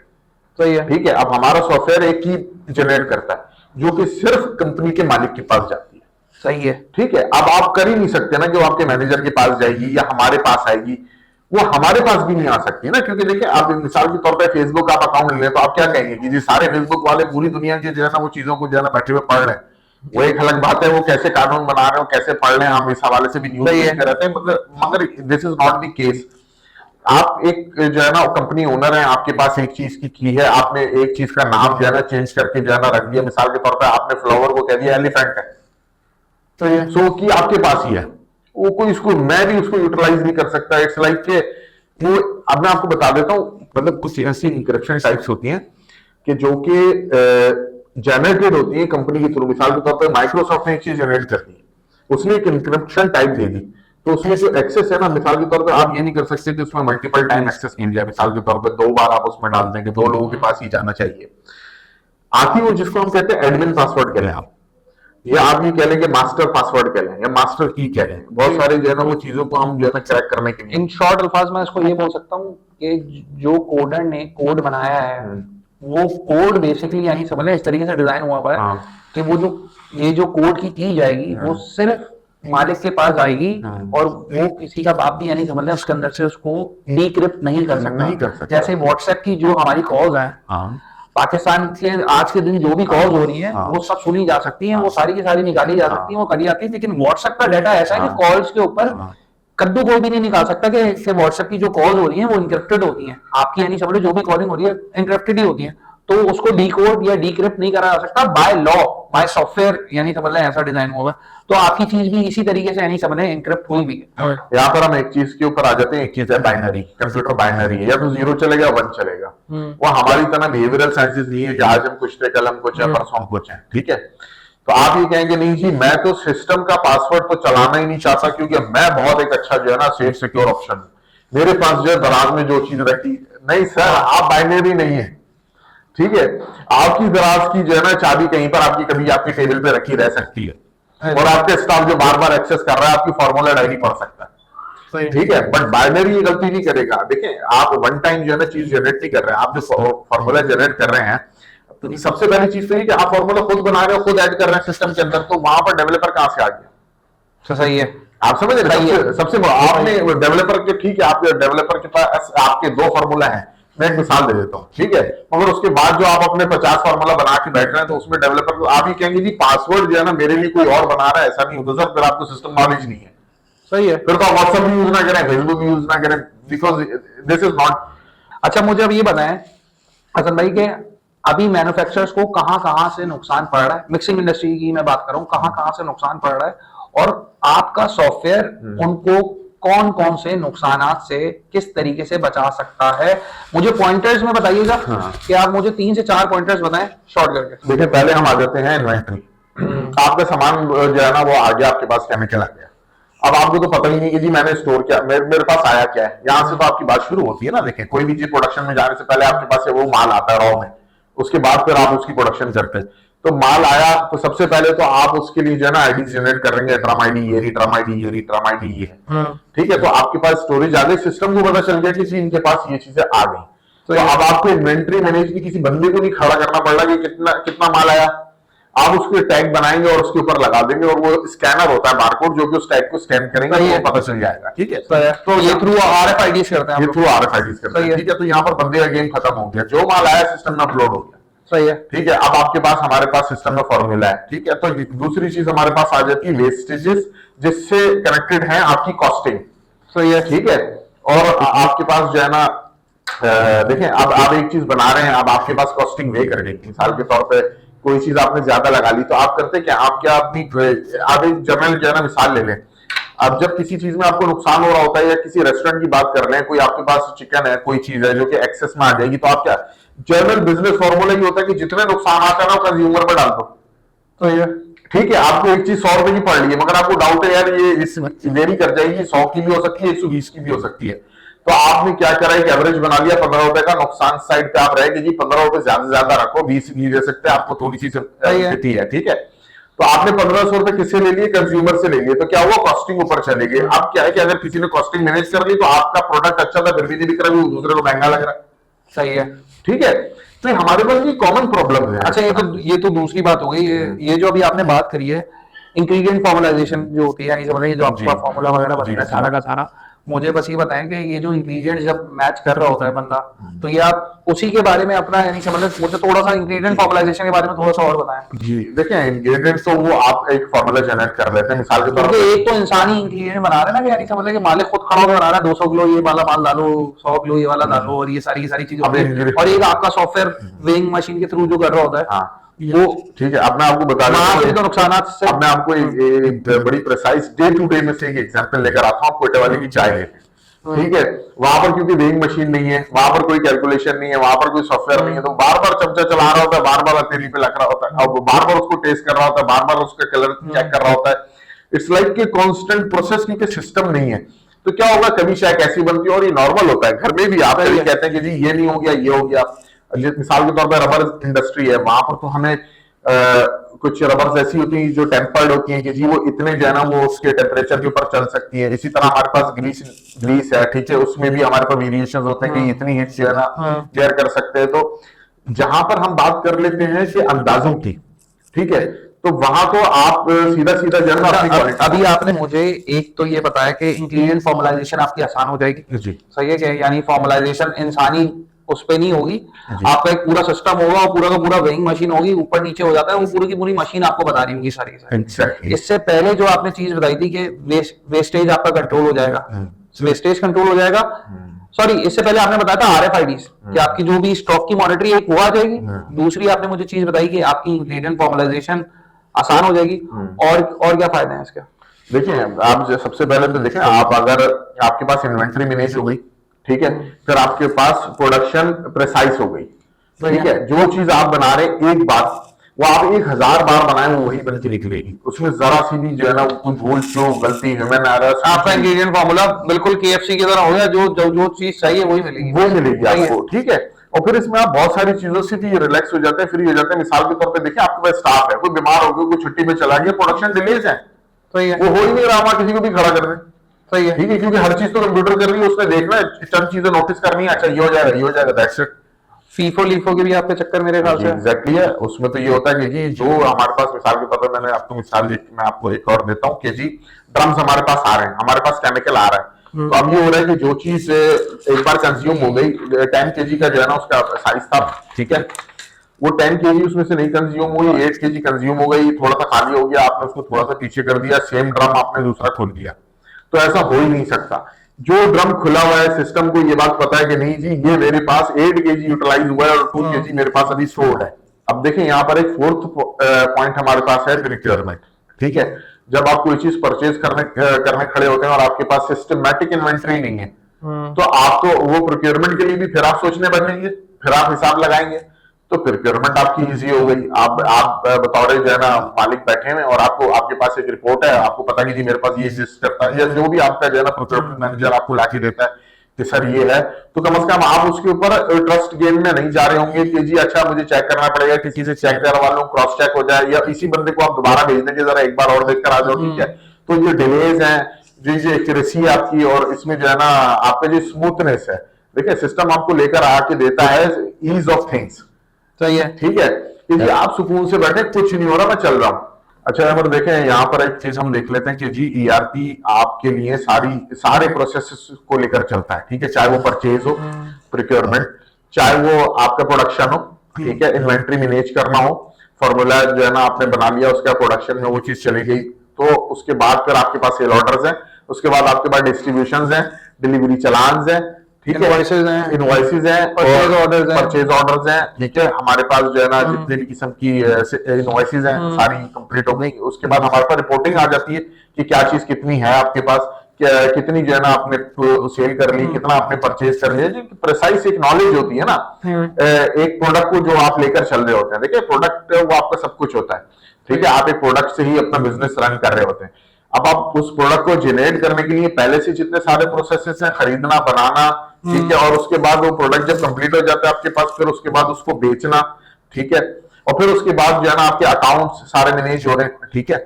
सही है, ठीक है। अब हमारा सॉफ्टवेयर एक की जनरेट करता है जो कि सिर्फ कंपनी के मालिक के पास जाती है, सही है, ठीक है। अब आप कर ही नहीं सकते ना कि वो आपके मैनेजर के पास जाएगी या हमारे पास आएगी, वो हमारे पास भी नहीं आ सकती ना, क्योंकि देखिए आप मिसाल के तौर पे फेसबुक आप अकाउंट ले तो आप क्या कहेंगे कि जी सारे फेसबुक वाले पूरी दुनिया के जो है ना वो चीजों को जो है ना बैठे हुए पढ़ रहे हैं। वो एक अलग बात है वो कैसे कानून बना रहे हो, कैसे पढ़ रहे हैं, हम इस हवाले से भी न्यूज रहते हैं, मगर this is not the case. आप एक जो है ना कंपनी ओनर है, आपके पास एक चीज की है, आपने एक चीज का नाम जो है ना चेंज करके जो है ना रख दिया। मिसाल के तौर पर आपने फ्लावर को कह दिया एलिफेंट है, तो ये सो कि आपके पास ही है, वो कोई इसको, मैं भी उसको यूटिलाइज नहीं कर सकता। इट्स लाइक के वो, अब मैं आपको बता देता हूँ, मतलब कुछ ऐसी इंक्रिप्शन टाइप्स होती हैं कि जो कि जनरेटेड होती है कंपनी के थ्रू। मिसाल के तौर पर माइक्रोसॉफ्ट ने एक चीज जनरेट कर दी, उसने एक इंक्रिप्शन टाइप दे दी, तो उसमें जो एक्सेस है ना, मिसाल के तौर पे आप ये नहीं कर सकते कि उसमें मल्टीपल टाइम एक्सेस मिल जाए। मिसाल के तौर पे 2 बार आप उसमें डाल देंगे, 2 लोगों के पास ही जाना चाहिए। आखिर वो जिसको हम कहते हैं एडमिन पासवर्ड कह लें आप, या आप ये कह लें कि मास्टर पासवर्ड कह लें या मास्टर की कह लें, बहुत सारे जो है ना वो चीजों को हम जो है ना क्रैक करने के लिए, इन शॉर्ट अल्फाज में इसको ये बोल सकता हूँ कि जो कोडर ने कोड बनाया है वो कोड बेसिकली यानी समझ लें इस तरीके से डिजाइन हुआ है कि वो जो ये जो कोड की जाएगी वो सिर्फ मालिक के पास आएगी और वो किसी का बाप भी यानी समझ लें उसके अंदर से उसको डिक्रिप्ट नहीं कर सकता। जैसे व्हाट्सएप की जो हमारी कॉल्स हैं पाकिस्तान के आज के दिन जो भी कॉल्स हो रही हैं वो सब सुनी जा सकती हैं, वो सारी की सारी निकाली जा सकती हैं, वो करी जाती है। लेकिन व्हाट्सएप का डाटा ऐसा है कि कॉल्स के ऊपर कद्दू कोई भी नहीं निकाल सकता कि इससे व्हाट्सएप की जो कॉल हो रही है वो इंक्रिप्टेड होती हैं, आपकी यानी समझ लो जो भी कॉलिंग हो रही है इंक्रिप्टेड ही होती है, तो उसको डीकोड या डीक्रिप्ट नहीं करा जा सकता बाय लॉ, बाय सॉफ्टवेयर यानी समझ लें ऐसा डिजाइन होगा। तो आपकी चीज भी इसी तरीके से यानी समझ लें इंक्रिप्ट हुई भी है। यहाँ पर हम एक चीज के ऊपर आ जाते हैं, एक चीज है बाइनरी, कंप्यूटर बाइनरी है, या तो 0 चलेगा 1 चलेगा। वो हमारी तरह बिहेवियरल साइंसेस नहीं है कि आज हम कुछ थे कल हम कुछ है परसों कुछ है, ठीक है। तो आप ये कहेंगे नहीं जी मैं तो सिस्टम का पासवर्ड तो चलाना ही नहीं चाहता क्योंकि मैं बहुत एक अच्छा जो है ना सेफ सिक्योर ऑप्शन हूं, मेरे पास जो है दराज में जो चीज रहती। नहीं सर, आप बाइनरी नहीं है, ठीक है। आपकी दराज की जो है ना चाबी कहीं पर आपकी कभी आपकी टेबल पे रखी रह सकती है और आपके स्टाफ जो बार बार एक्सेस कर रहा है आपकी फॉर्मूला डायरी पढ़ सकता है, ठीक है। बट बाइनरी ये गलती नहीं करेगा। देखिए आप वन टाइम जो है ना चीज जनरेट नहीं कर रहे हैं, आप जो फॉर्मूला जनरेट कर रहे हैं तो सबसे पहली चीज तो ये कि आप फॉर्मूला खुद बना रहे हो, खुद ऐड कर रहे हैं सिस्टम के अंदर, तो वहां पर डेवलपर कहां से आ गया? सही है, आप समझ रहे हैं। सबसे आपने डेवलपर के, ठीक है, आप डेवलपर के पास आपके 2 फॉर्मूला हैं, मैं एक मिसाल दे देता हूँ, ठीक है। मगर उसके बाद जो आप अपने 50 फॉर्मूला बना के बैठ रहे हैं, तो उसमें डेवलपर को आप ही कहेंगे जी पासवर्ड जो है ना मेरे लिए कोई और बना रहा है, ऐसा नहीं होता सर, फिर आपको सिस्टम नॉलेज नहीं है। सही है। फिर तो आप व्हाट्सएप भी यूज ना करें, फेसबुक यूज ना करें, बिकॉज दिस इज नॉट। अच्छा मुझे अब ये बताएं हसन भाई के अभी मैन्युफैक्चरर्स को कहां कहां से नुकसान पड़ रहा है, मिक्सिंग इंडस्ट्री की मैं बात कर रहा हूं, कहां कहां से नुकसान पड़ रहा है, और आपका सॉफ्टवेयर उनको कौन कौन से नुकसानात से किस तरीके से बचा सकता है। मुझे पॉइंटर्स में बताइएगा। हाँ। कि आप मुझे 3 से 4 पॉइंटर्स बताएं शॉर्ट करके। देखिए पहले हम आ जाते हैं इन्वेंटरी। आपका सामान जो है ना वो आ गया, आपके पास केमिकल आ गया, अब आपको तो पता ही नहीं कि जी मैंने स्टोर किया, मेरे पास आया क्या है। यहाँ से तो आपकी बात शुरू होती है ना। देखिए कोई भी चीज प्रोडक्शन में जाने से पहले आपके पास वो माल आता है रॉ में, उसके बाद फिर आप उसकी प्रोडक्शन करते हैं। तो माल आया तो सबसे पहले तो आप उसके लिए जो है ना आईडी जनरेट करेंगे, ड्रम आईडी ये रही, ड्रम आईडी ये रही, ड्रम आईडी ये है, ठीक है। तो आपके पास स्टोरेज आ गई, सिस्टम को पता चल गया कि इनके पास ये चीजें आ गई। तो अब आपको इन्वेंट्री मैनेज की किसी बंदे को नहीं खड़ा करना पड़ रहा कि कितना कितना माल आया। आप उसके टैग बनाएंगे और उसके ऊपर लगा देंगे, और वो स्कैनर होता है बारकोड जो कि उस टैग को स्कैन करेंगे तो पता चल जाएगा, ठीक है। तो ये थ्रू आरएफआईडी करते हैं, ये थ्रू आरएफआईडी करते हैं, ठीक है। तो यहाँ पर बंदे का गेम खत्म हो गया, जो माल आया सिस्टम में अपलोड हो गया। सही है, ठीक है। अब आपके पास हमारे पास सिस्टम में फॉर्मूला है, ठीक है। तो दूसरी चीज हमारे पास आ जाती है वेस्टेजेस, जिससे कनेक्टेड है आपकी कॉस्टिंग। सही है, ठीक है। और आपके पास जो है ना देखें, अब आप एक चीज बना रहे हैं, अब आपके पास कॉस्टिंग वे कर देगी। मिसाल के तौर पे कोई चीज आपने ज्यादा लगा ली, तो आप करते क्या, आप क्या अपनी आप एक जनरल जो है ना मिसाल ले लें। अब जब किसी चीज में आपको नुकसान हो रहा होता है, या किसी रेस्टोरेंट की बात कर लें, कोई आपके पास चिकन है, कोई चीज है जो कि एक्सेस में आ जाएगी, तो आप क्या जनरल बिजनेस फॉर्मूला ये होता है कि जितने नुकसान आता है ना कंज्यूमर पर डाल दो। तो ये ठीक है, आपको एक चीज 100 रुपए की पड़ रही है, मगर आपको डाउट है यार ये इस वेरी कर जाएगी, 100 की भी हो सकती है, 120 की भी हो सकती है। तो आपने क्या करा, एक एवरेज बना लिया 15 रुपए का, नुकसान साइड पे आप रहे कि जी 15 रुपए ज्यादा से ज्यादा रखो, 20 नहीं दे सकते, आपको थोड़ी सी देती है, ठीक है। तो आपने 1500 रुपए किससे ले लिए, कंज्यूमर से ले लिए, तो क्या हुआ, कॉस्टिंग ऊपर चले गई। अब क्या है कि अगर किसी ने कॉस्टिंग मैनेज कर ली, तो आपका प्रोडक्ट अच्छा था फिर भी नहीं बिक रहा, दूसरे को महंगा लग रहा है। सही है, ठीक है। तो हमारे पास ये कॉमन प्रॉब्लम है। अच्छा ये तो दूसरी बात हो गई। ये जो अभी आपने बात करी है इंग्रेडिएंट फॉर्मुलाइजेशन जो होती है, यानी जो आपका फॉर्मूला वगैरह बनता है सारा का सारा, मुझे बस ये बताएं कि ये जो इंग्रेडिएंट जब मैच कर रहा होता है बंदा, तो ये आप उसी के बारे में अपना यानी समझ मुझे थोड़ा सा इंग्रेडिएंट फॉर्मुलाइजेशन के बारे में थोड़ा सा और बताएं। जी देखिए, इंग्रेडिएंट्स तो वो आप एक फॉर्मूला जनरेट कर लेते हैं, मिसाल के तौर क्योंकि पर एक तो इंसानी इंग्रेडिएंट बना रहे हैं ना, यानी समझ लें कि मालिक खुद खड़ा होकर बना रहा है 200 किलो ये वाला माल डालो, 100 किलो ये वाला डालो, और ये सारी की सारी चीजें होती हैं। और एक आपका सॉफ्टवेयर वेइंग मशीन के थ्रू जो कर रहा होता है, हाँ वो ठीक है। अब मैं आपको बता दूं तो नुकसान से, अब मैं आपको एक बड़ी प्रिसाइज डे टू डे में से एक एग्जांपल लेकर आता हूँ। कोयटे वाले की चाय लेके, ठीक है, वहां पर क्योंकि वेइंग मशीन नहीं है, वहां पर कोई कैलकुलेशन नहीं है, वहां पर कोई सॉफ्टवेयर नहीं है, तो बार बार चमचा चला रहा होता है, बार बार हथेली पे लग रहा होता है, और बार बार उसको टेस्ट कर रहा होता है, बार बार उसका कलर चेक कर रहा होता है। इट्स लाइक कि कांस्टेंट प्रोसेस, क्योंकि सिस्टम नहीं है। तो क्या होगा, कभी चाय कैसी बनती है, और ये नॉर्मल होता है घर में भी। आप कभी कहते हैं कि जी ये नहीं हो गया, ये हो गया। मिसाल के तौर पर रबर इंडस्ट्री है, वहां पर तो हमें कुछ रबर्स ऐसी होती हैं जो टेम्पर्ड होती हैं कि जी वो इतने जो है ना वो उसके टेम्परेचर के ऊपर चल सकती है। इसी तरह हमारे पास ग्रीस है, ठीक है, उसमें भी हमारे पास वेरिएशन होते हैं कि इतनी हीट जो है ना क्लियर कर सकते हैं। तो जहां पर हम बात कर लेते हैं कि अंदाजों की, ठीक है, तो वहां तो आप सीधा सीधा जो है अभी आपने मुझे एक तो ये बताया कि इंग्रेडिएंट फॉर्मुलाइजेशन आपकी आसान हो जाएगी जी, सही है कि यानी फॉर्मुलाइजेशन इंसानी उस पे नहीं होगी, आपका एक पूरा सिस्टम होगा और पूरा का पूरा वेइंग मशीन होगी, ऊपर नीचे हो जाता है, वो पूरी की पूरी मशीन आपको बता रही होगी सारी exactly. इससे पहले जो आपने चीज बताई थी कि वेस्टेज आपका कंट्रोल हो जाएगा, वेस्टेज कंट्रोल हो जाएगा। सॉरी, इससे पहले आपने बताया था आरएफआईडीज कि आपकी जो भी स्टॉक की मॉनिटरिंग एक वो आ जाएगी। दूसरी आपने मुझे चीज बताई कि आपकी इंग्रेडिएंट फॉर्मुलाइजेशन आसान हो जाएगी। और क्या फायदे हैं इसके? देखिए, आप सबसे पहले तो देखें, आप अगर आपके पास इन्वेंट्री मैनेज हो गई, ठीक है, फिर आपके पास प्रोडक्शन प्रिसाइज हो गई, ठीक है। जो चीज आप बना रहे एक बार, वो आप 1000 बार बनाए वो वही बनती निकलेगी, उसमें जरा सी भी जो है ना कोई भूल चूक गलती ह्यूमन एरर, आपका इंग्रेडिएंट फॉर्मूला बिल्कुल केएफसी की तरह हो गया, जो चीज चाहिए वही मिलेगी, वो मिलेगी आपको, ठीक है। और फिर इसमें आप बहुत सारी चीजों से भी रिलैक्स हो जाते हैं, फ्री हो जाते हैं। मिसाल के तौर पे देखिए, आपके पास स्टाफ है, कोई बीमार हो गया, कोई छुट्टी पे चला गया, प्रोडक्शन डिलेज है, वो हो ही नहीं रहा, वहां किसी को भी खड़ा कर रहे हैं, सही है, ठीक है, क्योंकि हर चीज तो कंप्यूटर कर रही है, उसने देखना है, चंद चीजें नोटिस करनी है, अच्छा ये हो जाएगा, ये हो जाएगा, दैट्स इट। फीफो लीफो के भी आपके चक्कर मेरे ख्याल से एग्जैक्टली है। उसमें तो ये होता है कि जी जो हमारे पास, मिसाल के तौर पर मैंने आपको मिसाल मैं आपको एक और देता हूँ कि जी ड्रम्स हमारे पास आ रहे हैं, हमारे पास केमिकल आ रहा है, तो अब ये हो रहा है कि जो चीज एक बार कंज्यूम हो गई, 10 केजी का जो है ना उसका साइज था, ठीक है, वो 10 केजी उसमें से नहीं कंज्यूम हुई, 8 केजी कंज्यूम हो गई, थोड़ा सा खाली हो गया, आपने उसको थोड़ा सा पीछे कर दिया, सेम ड्रम आपने दूसरा खोल दिया। तो ऐसा हो ही नहीं सकता। जो ड्रम खुला हुआ है, सिस्टम को ये बात पता है कि नहीं जी ये मेरे पास 8 केजी यूटिलाइज हुआ है और 2 केजी मेरे पास अभी स्टोर्ड है। अब देखें यहाँ पर एक फोर्थ पॉइंट हमारे पास है, प्रोक्योरमेंट। ठीक है, जब आप कोई चीज परचेज करने खड़े होते हैं और आपके पास सिस्टमैटिक इन्वेंट्री नहीं है, तो आपको वो प्रोक्योरमेंट के लिए भी फिर आप सोचने बैठेंगे, फिर आप हिसाब लगाएंगे, तो प्रोक्योरमेंट आपकी इजी हो गई। आप बतौर जो है ना मालिक बैठे हुए और आपको आपके पास एक रिपोर्ट है, आपको पता नहीं जी मेरे पास ये एग्जिस्ट करता है, या जो भी आपका जो है ना प्रोक्योरमेंट मैनेजर आपको लाके देता है कि सर ये है, तो कम से कम आप उसके ऊपर ट्रस्ट गेम में नहीं जा रहे होंगे कि जी अच्छा मुझे चेक करना पड़ेगा, किसी से चेक करवा लूं, क्रॉस चेक हो जाए, या इसी बंदे को आप दोबारा भेज देंगे जरा एक बार और देख कर आ जाओ, ठीक है। तो ये डिलेज है, जो एक्यूरेसी है आपकी, और इसमें जो है ना आपका जो स्मूथनेस है, देखिए सिस्टम आपको लेकर आके देता है ईज ऑफ थिंग्स, सही है, ठीक है, कि आप सुकून से बैठे, कुछ नहीं हो रहा, मैं चल रहा हूं। अच्छा अमर देखें यहाँ पर एक चीज हम देख लेते हैं कि जी ईआरपी आपके लिए सारे प्रोसेस को लेकर चलता है, ठीक है, चाहे वो परचेज हो, प्रोक्योरमेंट, चाहे वो आपका प्रोडक्शन हो, ठीक है, इन्वेंट्री मैनेज करना हो, फॉर्मूला जो है ना आपने बना लिया, उसका प्रोडक्शन में वो चीज चली गई, तो उसके बाद फिर आपके पास सेल ऑर्डर्स हैं, उसके बाद आपके पास डिस्ट्रीब्यूशन है, डिलीवरी चलान्स है, ठीक है, इनवॉइसेज हैं, परचेज ऑर्डर्स हैं, ठीक है, हमारे पास जो है ना जितने भी किस्म की इनवॉइसेज हैं सारी कंप्लीट हो गई। उसके बाद हमारे पास रिपोर्टिंग आ जाती है कि क्या चीज कितनी है आपके पास, कितनी जो है ना आपने सेल कर ली, कितना आपने परचेज कर लिया, जो प्रिसाइज एक नॉलेज होती है ना एक प्रोडक्ट को जो आप लेकर चल रहे होते हैं। देखिए प्रोडक्ट वो आपका सब कुछ होता है, ठीक है, आप एक प्रोडक्ट से ही अपना बिजनेस रन कर रहे होते हैं। अब आप उस प्रोडक्ट को जनरेट करने के लिए पहले से जितने सारे प्रोसेसेस हैं, खरीदना, बनाना, ठीक है, और उसके बाद वो प्रोडक्ट जब कंप्लीट हो जाता है आपके पास, फिर उसके बाद उसको बेचना, ठीक है, और फिर उसके बाद जो है ना आपके अकाउंट्स सारे मैनेज हो रहे हैं, ठीक है।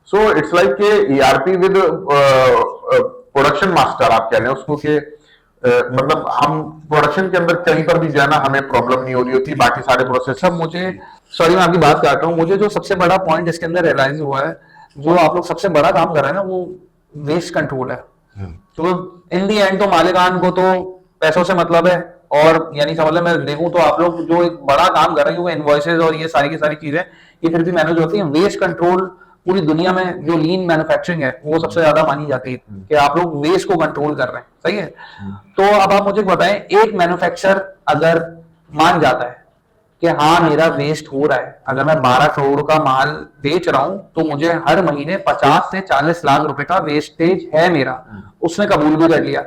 सो इट्स लाइक के ईआरपी विद प्रोडक्शन मास्टर आप कह लें उसको कि मतलब हम प्रोडक्शन के अंदर कहीं पर भी जो है ना हमें प्रॉब्लम नहीं हो रही होती, बाकी सारे प्रोसेस सब। मुझे सॉरी मैं आपकी बात काट रहा हूँ, मुझे जो सबसे बड़ा पॉइंट इसके अंदर रियलाइज हुआ है, जो आप लोग सबसे बड़ा काम कर रहे हैं ना वो वेस्ट कंट्रोल है। तो इन दी एंड तो मालिकान को तो पैसों से मतलब है, और यानी समझ लो मैं देखूं तो आप लोग जो एक बड़ा काम कर रहे हैं, क्योंकि इनवॉइसेज और ये सारी की सारी चीजें ये फिर भी मैनेज होती है। वेस्ट कंट्रोल पूरी दुनिया में जो लीन मैन्युफैक्चरिंग है वो सबसे ज्यादा मानी जाती है कि आप लोग वेस्ट को कंट्रोल कर रहे हैं, सही है। तो अब आप मुझे बताएं, एक मैन्युफैक्चरर अगर मान जाता है कि हाँ मेरा वेस्ट हो रहा है, अगर मैं 12 करोड़ का माल बेच रहा हूं तो मुझे हर महीने 50 से 40 लाख रुपए का वेस्टेज है मेरा, उसने कबूल भी कर लिया।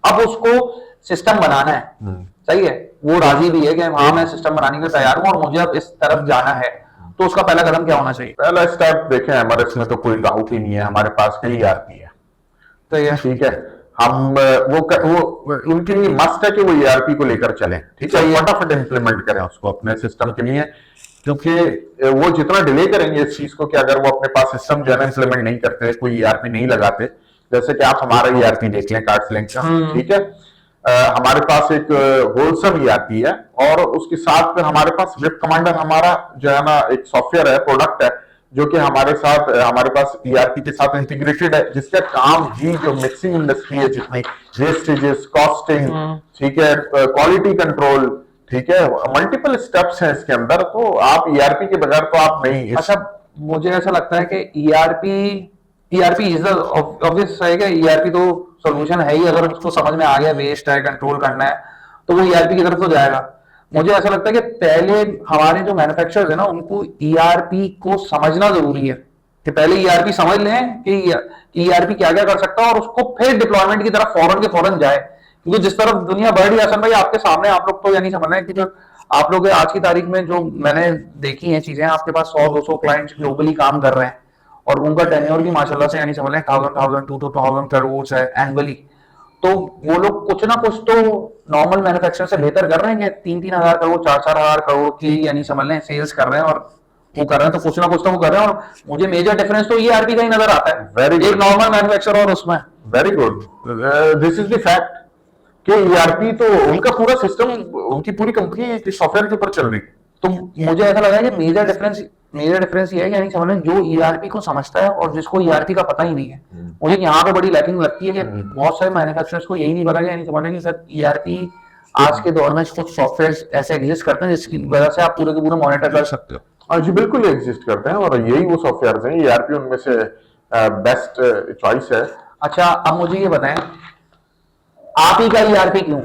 अब उसको सिस्टम बनाना है, सही है, वो राजी भी है कि हाँ मैं सिस्टम बनाने के लिए तैयार हूं और मुझे अब इस तरफ जाना है, तो उसका पहला कदम क्या होना चाहिए? पहला स्टेप देखें हमारे इसमें तो कोई डाउट ही नहीं है, हमारे पास कई ईआरपी है, तो ये ठीक है, हम वो उनके लिए मस्ट है कि वो ईआरपी को लेकर चलें, ठीक है, फटाफट इंप्लीमेंट करें उसको अपने सिस्टम के लिए, क्योंकि वो जितना डिले करेंगे इस चीज को कि अगर वो अपने पास सिस्टम जो है ना इंप्लीमेंट नहीं करते, कोई ईआरपी नहीं लगाते, जैसे कि आप हमारा ईआरपी देख लें कार्डसलिंक का, ठीक है, हमारे पास एक होलसम ईआरपी है और उसके साथ फिर हमारे पास वेब कमांडर हमारा जो है ना एक सॉफ्टवेयर है, प्रोडक्ट है, जो कि हमारे पास ईआरपी के साथ इंटीग्रेटेड है, जिसका काम ही जो मिक्सिंग इंडस्ट्री है, जितनी वेस्टेजेस, कॉस्टिंग, ठीक है, क्वालिटी कंट्रोल, ठीक है, मल्टीपल स्टेप्स हैं इसके अंदर, तो आप ईआरपी के बगैर तो आप नहीं। अच्छा मुझे ऐसा लगता है कि ईआरपी इज ऑब्वियस है कि ईआरपी तो सॉल्यूशन है ही, अगर उसको समझ में आ गया वेस्ट है कंट्रोल करना है तो वो ईआरपी की तरफ तो जाएगा। मुझे ऐसा लगता है कि पहले हमारे जो मैन्युफैक्चरर्स है ना उनको ईआरपी को समझना जरूरी है, कि पहले ईआरपी समझ लें कि ईआरपी क्या क्या कर सकता है और उसको फिर डिप्लॉयमेंट की तरफ फौरन के फौरन जाए, क्योंकि जिस तरफ दुनिया बढ़ रही है हसन भाई आपके सामने, आप लोग तो यानी समझ रहे हैं कि जो आप लोग आज की तारीख में जो मैंने देखी है चीजें, आपके पास 100-200 क्लाइंट्स ग्लोबली काम कर रहे हैं और उनका टेन्योर भी माशाल्लाह से यानी समझ लें 1000 करोड़ है एनुअली, तो वो लोग कुछ ना कुछ तो नॉर्मल मैन्युफैक्चरर से बेहतर कर रहे हैं, 3-3 हजार करोड़ 4-4 हजार करोड़ की यानी समझ लें सेल्स कर रहे हैं, और वो कर रहे हैं तो कुछ ना कुछ तो वो कर रहे हैं, और मुझे मेजर डिफरेंस तो ईआरपी का ही नजर आता है एक नॉर्मल मैन्युफैक्चरर और उसमें। Very good, this is the fact कि ईआरपी तो उनका पूरा सिस्टम, उनकी पूरी कंपनी सॉफ्टवेयर के ऊपर चल रही है। तो मुझे ऐसा लगा कि मेजर डिफरेंस मेरा डिफरेंस ये है कि यानी समझ लें जो ईआरपी को समझता है और जिसको ईआरपी का पता ही नहीं है, मुझे यहाँ पे बड़ी लैकिंग लगती है कि बहुत सारे मैन्युफैक्चरर्स को यही नहीं पता, यानी समझ लें कि सर ईआरपी आज के दौर में कुछ सॉफ्टवेयर ऐसे एग्जिस्ट करते हैं जिसकी वजह से आप पूरे के पूरे मॉनिटर कर सकते हो। और जी बिल्कुल एग्जिस्ट करते हैं और यही वो सॉफ्टवेयर हैं, ईआरपी उनमें से बेस्ट चॉइस है। अच्छा अब मुझे ये बताएं, आप ही का ईआरपी क्यों?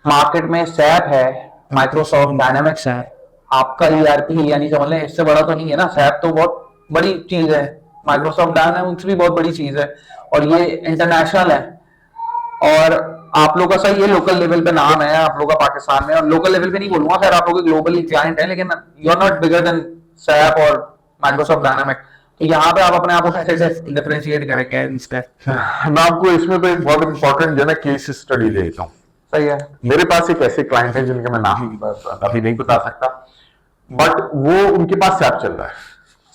मार्केट में सैप है, माइक्रोसॉफ्ट डायनामिक्स है, आपका ईआरपी यानी समझ लें इससे बड़ा तो नहीं है ना। सैप तो बहुत बड़ी चीज है, माइक्रोसॉफ्ट डायनामिक्स भी बहुत बड़ी चीज है और ये इंटरनेशनल है। और आप लोग का सही ये लोकल लेवल पे नाम है आप लोग का पाकिस्तान में, और लोकल लेवल पे नहीं बोलूंगा खैर, आप लोग ग्लोबली क्लाइंट है, लेकिन you are not bigger than SAP और माइक्रोसॉफ्ट डायनामिक्स। तो यहाँ पे आप अपने आप को कैसे डिफरेंशिएट करेंगे इससे? मैं आपको इसमें तो एक बहुत इंपॉर्टेंट जो है ना केस स्टडी देता हूँ। सही है। मेरे पास एक ऐसे क्लाइंट है जिनके मैं नाम अभी नहीं बता सकता, बट वो उनके पास सैप चल रहा है।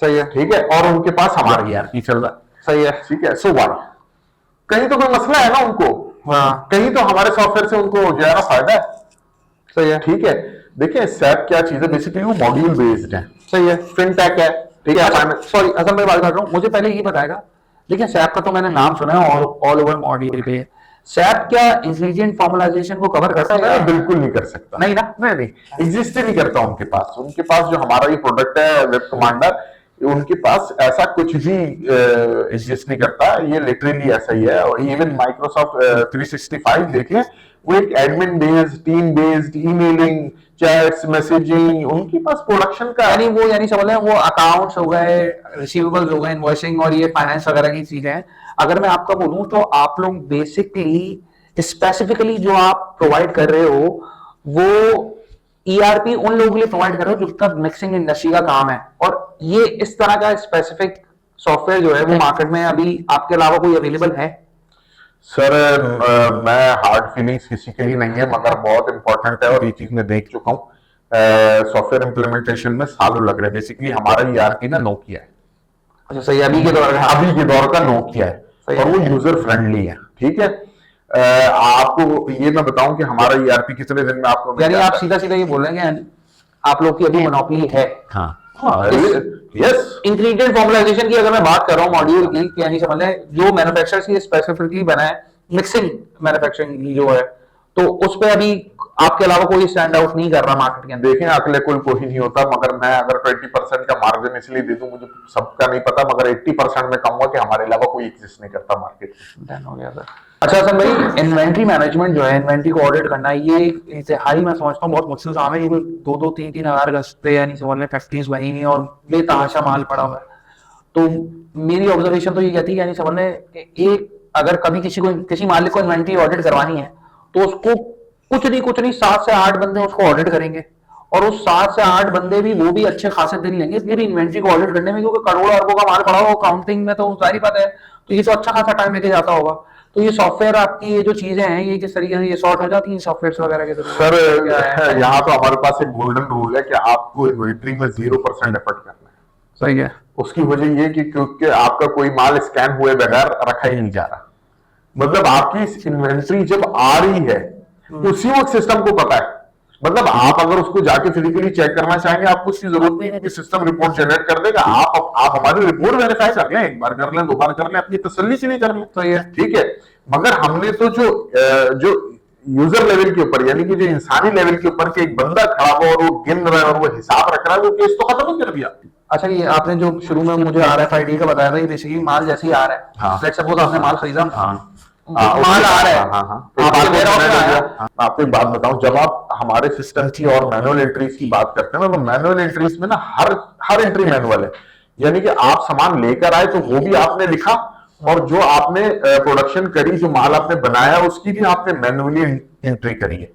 सही है। ठीक है, और उनके पास हमारा ईआरपी चल रहा है। सही है। ठीक है, सो व्हाई? कहीं तो कोई मसला है ना उनको, हाँ कहीं तो हमारे सॉफ्टवेयर से उनको जो है ना फायदा है। सही है। ठीक है, देखिए सैप क्या चीज है, बेसिकली वो मॉड्यूल बेस्ड है। सही है। फिनटेक है। ठीक है, सॉरी असम मैं बात कर रहा हूँ, मुझे पहले ये बताएगा, देखिए सैप का तो मैंने नाम सुना है ऑल ओवर मॉड्यूल पे। सैप क्या इंग्रेडिएंट फॉर्मुलाइजेशन को कवर करता है? बिल्कुल नहीं कर सकता। नहीं ना? नहीं एग्जिस्ट ही नहीं करता उनके पास। उनके पास जो हमारा ये प्रोडक्ट है वेब कमांडर, उनके पास ऐसा कुछ भी एग्जिस्ट नहीं करता। ये लिटरली ऐसा ही है। और इवन माइक्रोसॉफ्ट 365 देखिए, वो एक admin based, team based, emailing, chats, messaging, उनके पास प्रोडक्शन का यानी वो यानी समझ लें वो अकाउंट्स हो गए, रिसीवेबल्स हो गए, इनवॉइसिंग और ये फाइनेंस वगैरह की चीजें हैं। अगर मैं आपका बोलूं तो आप लोग बेसिकली स्पेसिफिकली जो आप प्रोवाइड कर रहे हो वो ईआरपी उन लोगों के लिए प्रोवाइड कर रहे हो जिसका मिक्सिंग इंडस्ट्री का काम है, और ये इस तरह का स्पेसिफिक सॉफ्टवेयर जो है वो मार्केट में अभी आपके अलावा कोई अवेलेबल है? सर मैं हार्ड फीलिंग्स किसी के लिए नहीं है, मगर बहुत इंपॉर्टेंट है और ये चीज मैं देख चुका हूँ। सॉफ्टवेयर इंप्लीमेंटेशन में सालों लग रहे हैं। बेसिकली हमारा ईआरपी ना नोकिया है। अच्छा सही है, अभी के दौर का नोकिया है और वो यूजर फ्रेंडली है। ठीक है, आपको ये मैं बताऊं कि हमारा ईआरपी कितने दिन में आपको, यानी आप सीधा सीधा ये बोल रहे हैं कि आप लोग की अभी मोनोपोली है? हाँ यस। इंग्रेडिएंट फॉर्मुलाइजेशन की अगर मैं बात कर रहा हूँ मॉड्यूल की, यानी समझ लें जो मैन्युफैक्चरर्स की स्पेसिफिकली बना है मिक्सिंग मैन्युफैक्चरिंग की जो है, तो उस पे अभी आपके अलावा कोई स्टैंड आउट नहीं कर रहा मार्केट के अंदर? देखें अगले कोई नहीं होता, मगर मैं अगर 20% का मार्जिन इसलिए दे दूं, मुझे सबका नहीं पता, मगर 80% में कहूंगा कि हमारे अलावा कोई एग्जिस्ट नहीं करता मार्केट में। डन हो गया सर। अच्छा सर भाई, इन्वेंट्री मैनेजमेंट जो है, इन्वेंट्री को ऑडिट करना, ये इंतहाई मैं समझता हूँ बहुत मुश्किल काम है। ये 2-3 हजार गस्ते यानी समझ लें फैक्ट्रीज बनी हुई और बेतहाशा माल पड़ा हुआ है। तो मेरी ऑब्जर्वेशन तो ये कहती है यानी समझ लें कि एक अगर कभी किसी मालिक को इन्वेंट्री ऑडिट करवानी है तो उसको कुछ नहीं 7 से 8 बंदे उसको ऑडिट करेंगे, और उस 7 से 8 बंदे भी वो भी अच्छे खासे दिन लेंगे इसलिए भी इन्वेंट्री को ऑडिट करने में, क्योंकि करोड़ों अरबों का माल पड़ा हो काउंटिंग में तो सारी बात है, तो ये तो अच्छा खासा टाइम लेके जाता होगा। तो ये सॉफ्टवेयर आपकी ये जो चीजें हैं ये किस तरीके से ये सॉर्ट हो जाती हैं सॉफ्टवेयर वगैरह के थ्रू? सर यहाँ तो हमारे पास एक गोल्डन रूल है कि आपको इन्वेंट्री में 0% एफर्ट करना है। सही है। उसकी वजह ये कि क्योंकि आपका कोई माल स्कैन हुए बगैर रखा ही नहीं जा रहा। मतलब आपकी इन्वेंट्री जब आ रही है तो उसी वक्त सिस्टम को पता है। मतलब आप अगर उसको जाके फिजिकली चेक करना चाहेंगे, आपको उसकी जरूरत नहीं है कि सिस्टम रिपोर्ट जनरेट कर देगा। आप हमारी रिपोर्ट वेरीफाई कर लें, एक बार कर लें, 2 बार कर लें, अपनी तसल्ली से नहीं कर लें। सही है। ठीक है, मगर हमने तो जो यूजर लेवल के ऊपर यानी कि जो इंसानी लेवल के ऊपर के एक बंदा खड़ा हुआ और वो गिन रहा है और वो हिसाब रख रहा है, वो केस तो खत्म कर दिया। अच्छा, ये आपने जो शुरू में मुझे RFID का बताया था, ये बेसिकली माल जैसे ही आ रहा है, हाँ। लेट्स सपोज आपने माल खरीदा, माल आ रहा है, आपको एक बात बताऊं, जब आप हमारे सिस्टम की और मैनुअल एंट्रीज की बात करते हैं ना, तो मैनुअल एंट्रीज में ना हर एंट्री मैनुअल है। यानी कि आप सामान लेकर आए तो वो भी आपने लिखा, और जो आपने प्रोडक्शन करी, जो माल आपने बनाया उसकी भी आपने मैनुअली एंट्री करी है।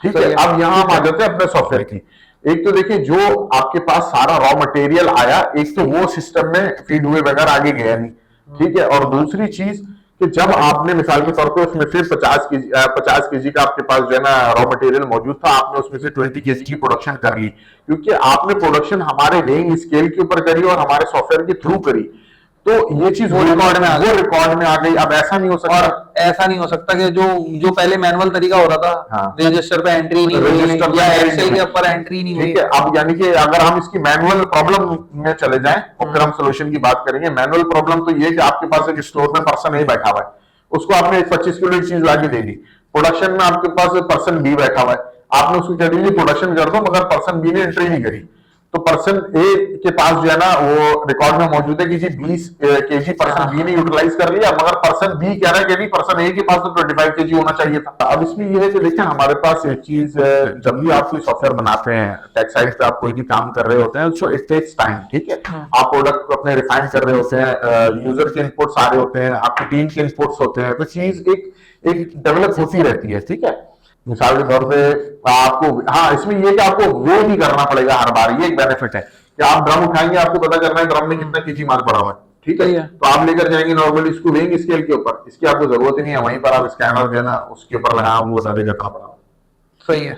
ठीक है, अब यहाँ हम आ जाते हैं अपने सॉफ्टवेयर की। एक तो देखिए जो आपके पास सारा रॉ मटेरियल आया, एक तो वो सिस्टम में फीड हुए बगैर आगे गया नहीं। ठीक है, और दूसरी चीज कि जब आपने मिसाल के तौर पे उसमें से 50 केजी का आपके पास जो है ना रॉ मटेरियल मौजूद था, आपने उसमें से 20 केजी की प्रोडक्शन कर ली, क्योंकि आपने प्रोडक्शन हमारे रेंज स्केल के ऊपर करी और हमारे सॉफ्टवेयर के थ्रू करी। तो ये चीज वो रिकॉर्ड में आ गई। अब ऐसा नहीं हो सकता, और ऐसा नहीं हो सकता कि जो पहले मैनुअल तरीका होता था, हाँ, रजिस्टर पे एंट्री नहीं हुई या एक्सेल के ऊपर एंट्री नहीं हुई। ठीक है, अब यानी कि अगर हम इसकी मैनुअल प्रॉब्लम में चले जाएं और फिर हम सोल्यूशन की बात करेंगे। मैनुअल प्रॉब्लम तो ये कि आपके पास एक स्टोर में पर्सन ए बैठा हुआ है, उसको आपने एक 25 किलो की चीज लाके दे दी। प्रोडक्शन में आपके पास पर्सन बी बैठा हुआ है, आपने उसको कह दिया प्रोडक्शन कर दो, मगर पर्सन बी ने एंट्री नहीं करी। तो पर्सन ए के पास जो है ना वो रिकॉर्ड में मौजूद है कि जी 20 केजी पर्सन बी ने यूटिलाइज कर लिया, मगर पर्सन बी कह रहा है कि नहीं, पर्सन ए के पास तो 25 केजी होना चाहिए था। अब इसमें ये है कि देखिए हमारे पास एक चीज, जब भी आप कोई सॉफ्टवेयर बनाते हैं, टेक साइड पे आप कोई भी काम कर रहे होते हैं, सो इट टेक्स टाइम। ठीक है, आप प्रोडक्ट को अपने रिफाइन कर रहे होते हैं, यूजर के इनपुट्स आ रहे होते हैं, आपकी टीम के इनपुट्स होते हैं, तो चीज एक डेवलप होती रहती है। ठीक है, मिसाल के तौर पे आपको, हाँ इसमें ये कि आपको वो नहीं करना पड़ेगा हर बार, ये एक बेनिफिट है कि आप ड्रम उठाएंगे, आपको पता करना है ड्रम में कितना केजी माल पड़ा हुआ है। ठीक है, तो आप लेकर जाएंगे नॉर्मली इसको वेइंग स्केल के ऊपर, इसकी आपको जरूरत ही नहीं है, वहीं पर आप स्कैनर देना उसके ऊपर लगा, वो सारे जगह पड़ा। सही है।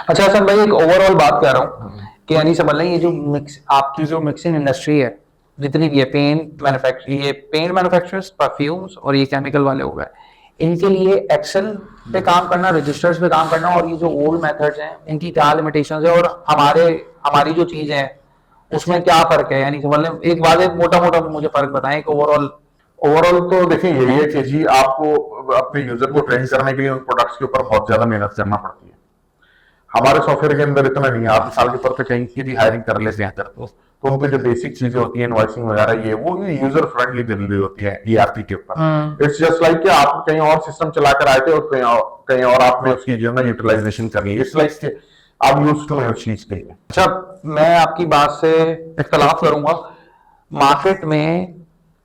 अच्छा हसन भाई, एक ओवरऑल बात कर रहा हूँ कि यानी समझ लें ये जो आपकी जो मिक्सिंग इंडस्ट्री है जितनी भी है, पेंट मैन्युफैक्चरर्स, परफ्यूम्स और ये केमिकल वाले हो गए, इनके लिए एक्सेल पे काम करना, रजिस्टर्स पे काम करना और ये जो ओल्ड मेथड्स हैं इनकी क्या लिमिटेशंस है, और हमारी जो चीज है उसमें क्या फर्क है? यानी समझ लें एक बात, एक मोटा मोटा मुझे फर्क बताएं कि ओवरऑल तो देखिए यही है कि जी आपको अपने यूजर को ट्रेन करने के लिए उन प्रोडक्ट्स के ऊपर बहुत ज्यादा मेहनत करना पड़ती है। हमारे सॉफ्टवेयर के अंदर इतना नहीं है। आप मिसाल के तौर पर कहीं की भी हायरिंग कर लेते हैं तो उनकी जो बेसिक चीजें होती है, इनवॉइसिंग वगैरह, ये वो यूजर फ्रेंडली दे होती है ईआरपी के ऊपर। इट्स जस्ट लाइक कि आप कहीं और सिस्टम चलाकर आए थे और कहीं और आपने उसकी जो है यूटिलाइजेशन कर ली। इट्स लाइक आप यूज्ड टू उस चीज के लिए। अच्छा, मैं आपकी बात से इख्तलाफ करूंगा। मार्केट में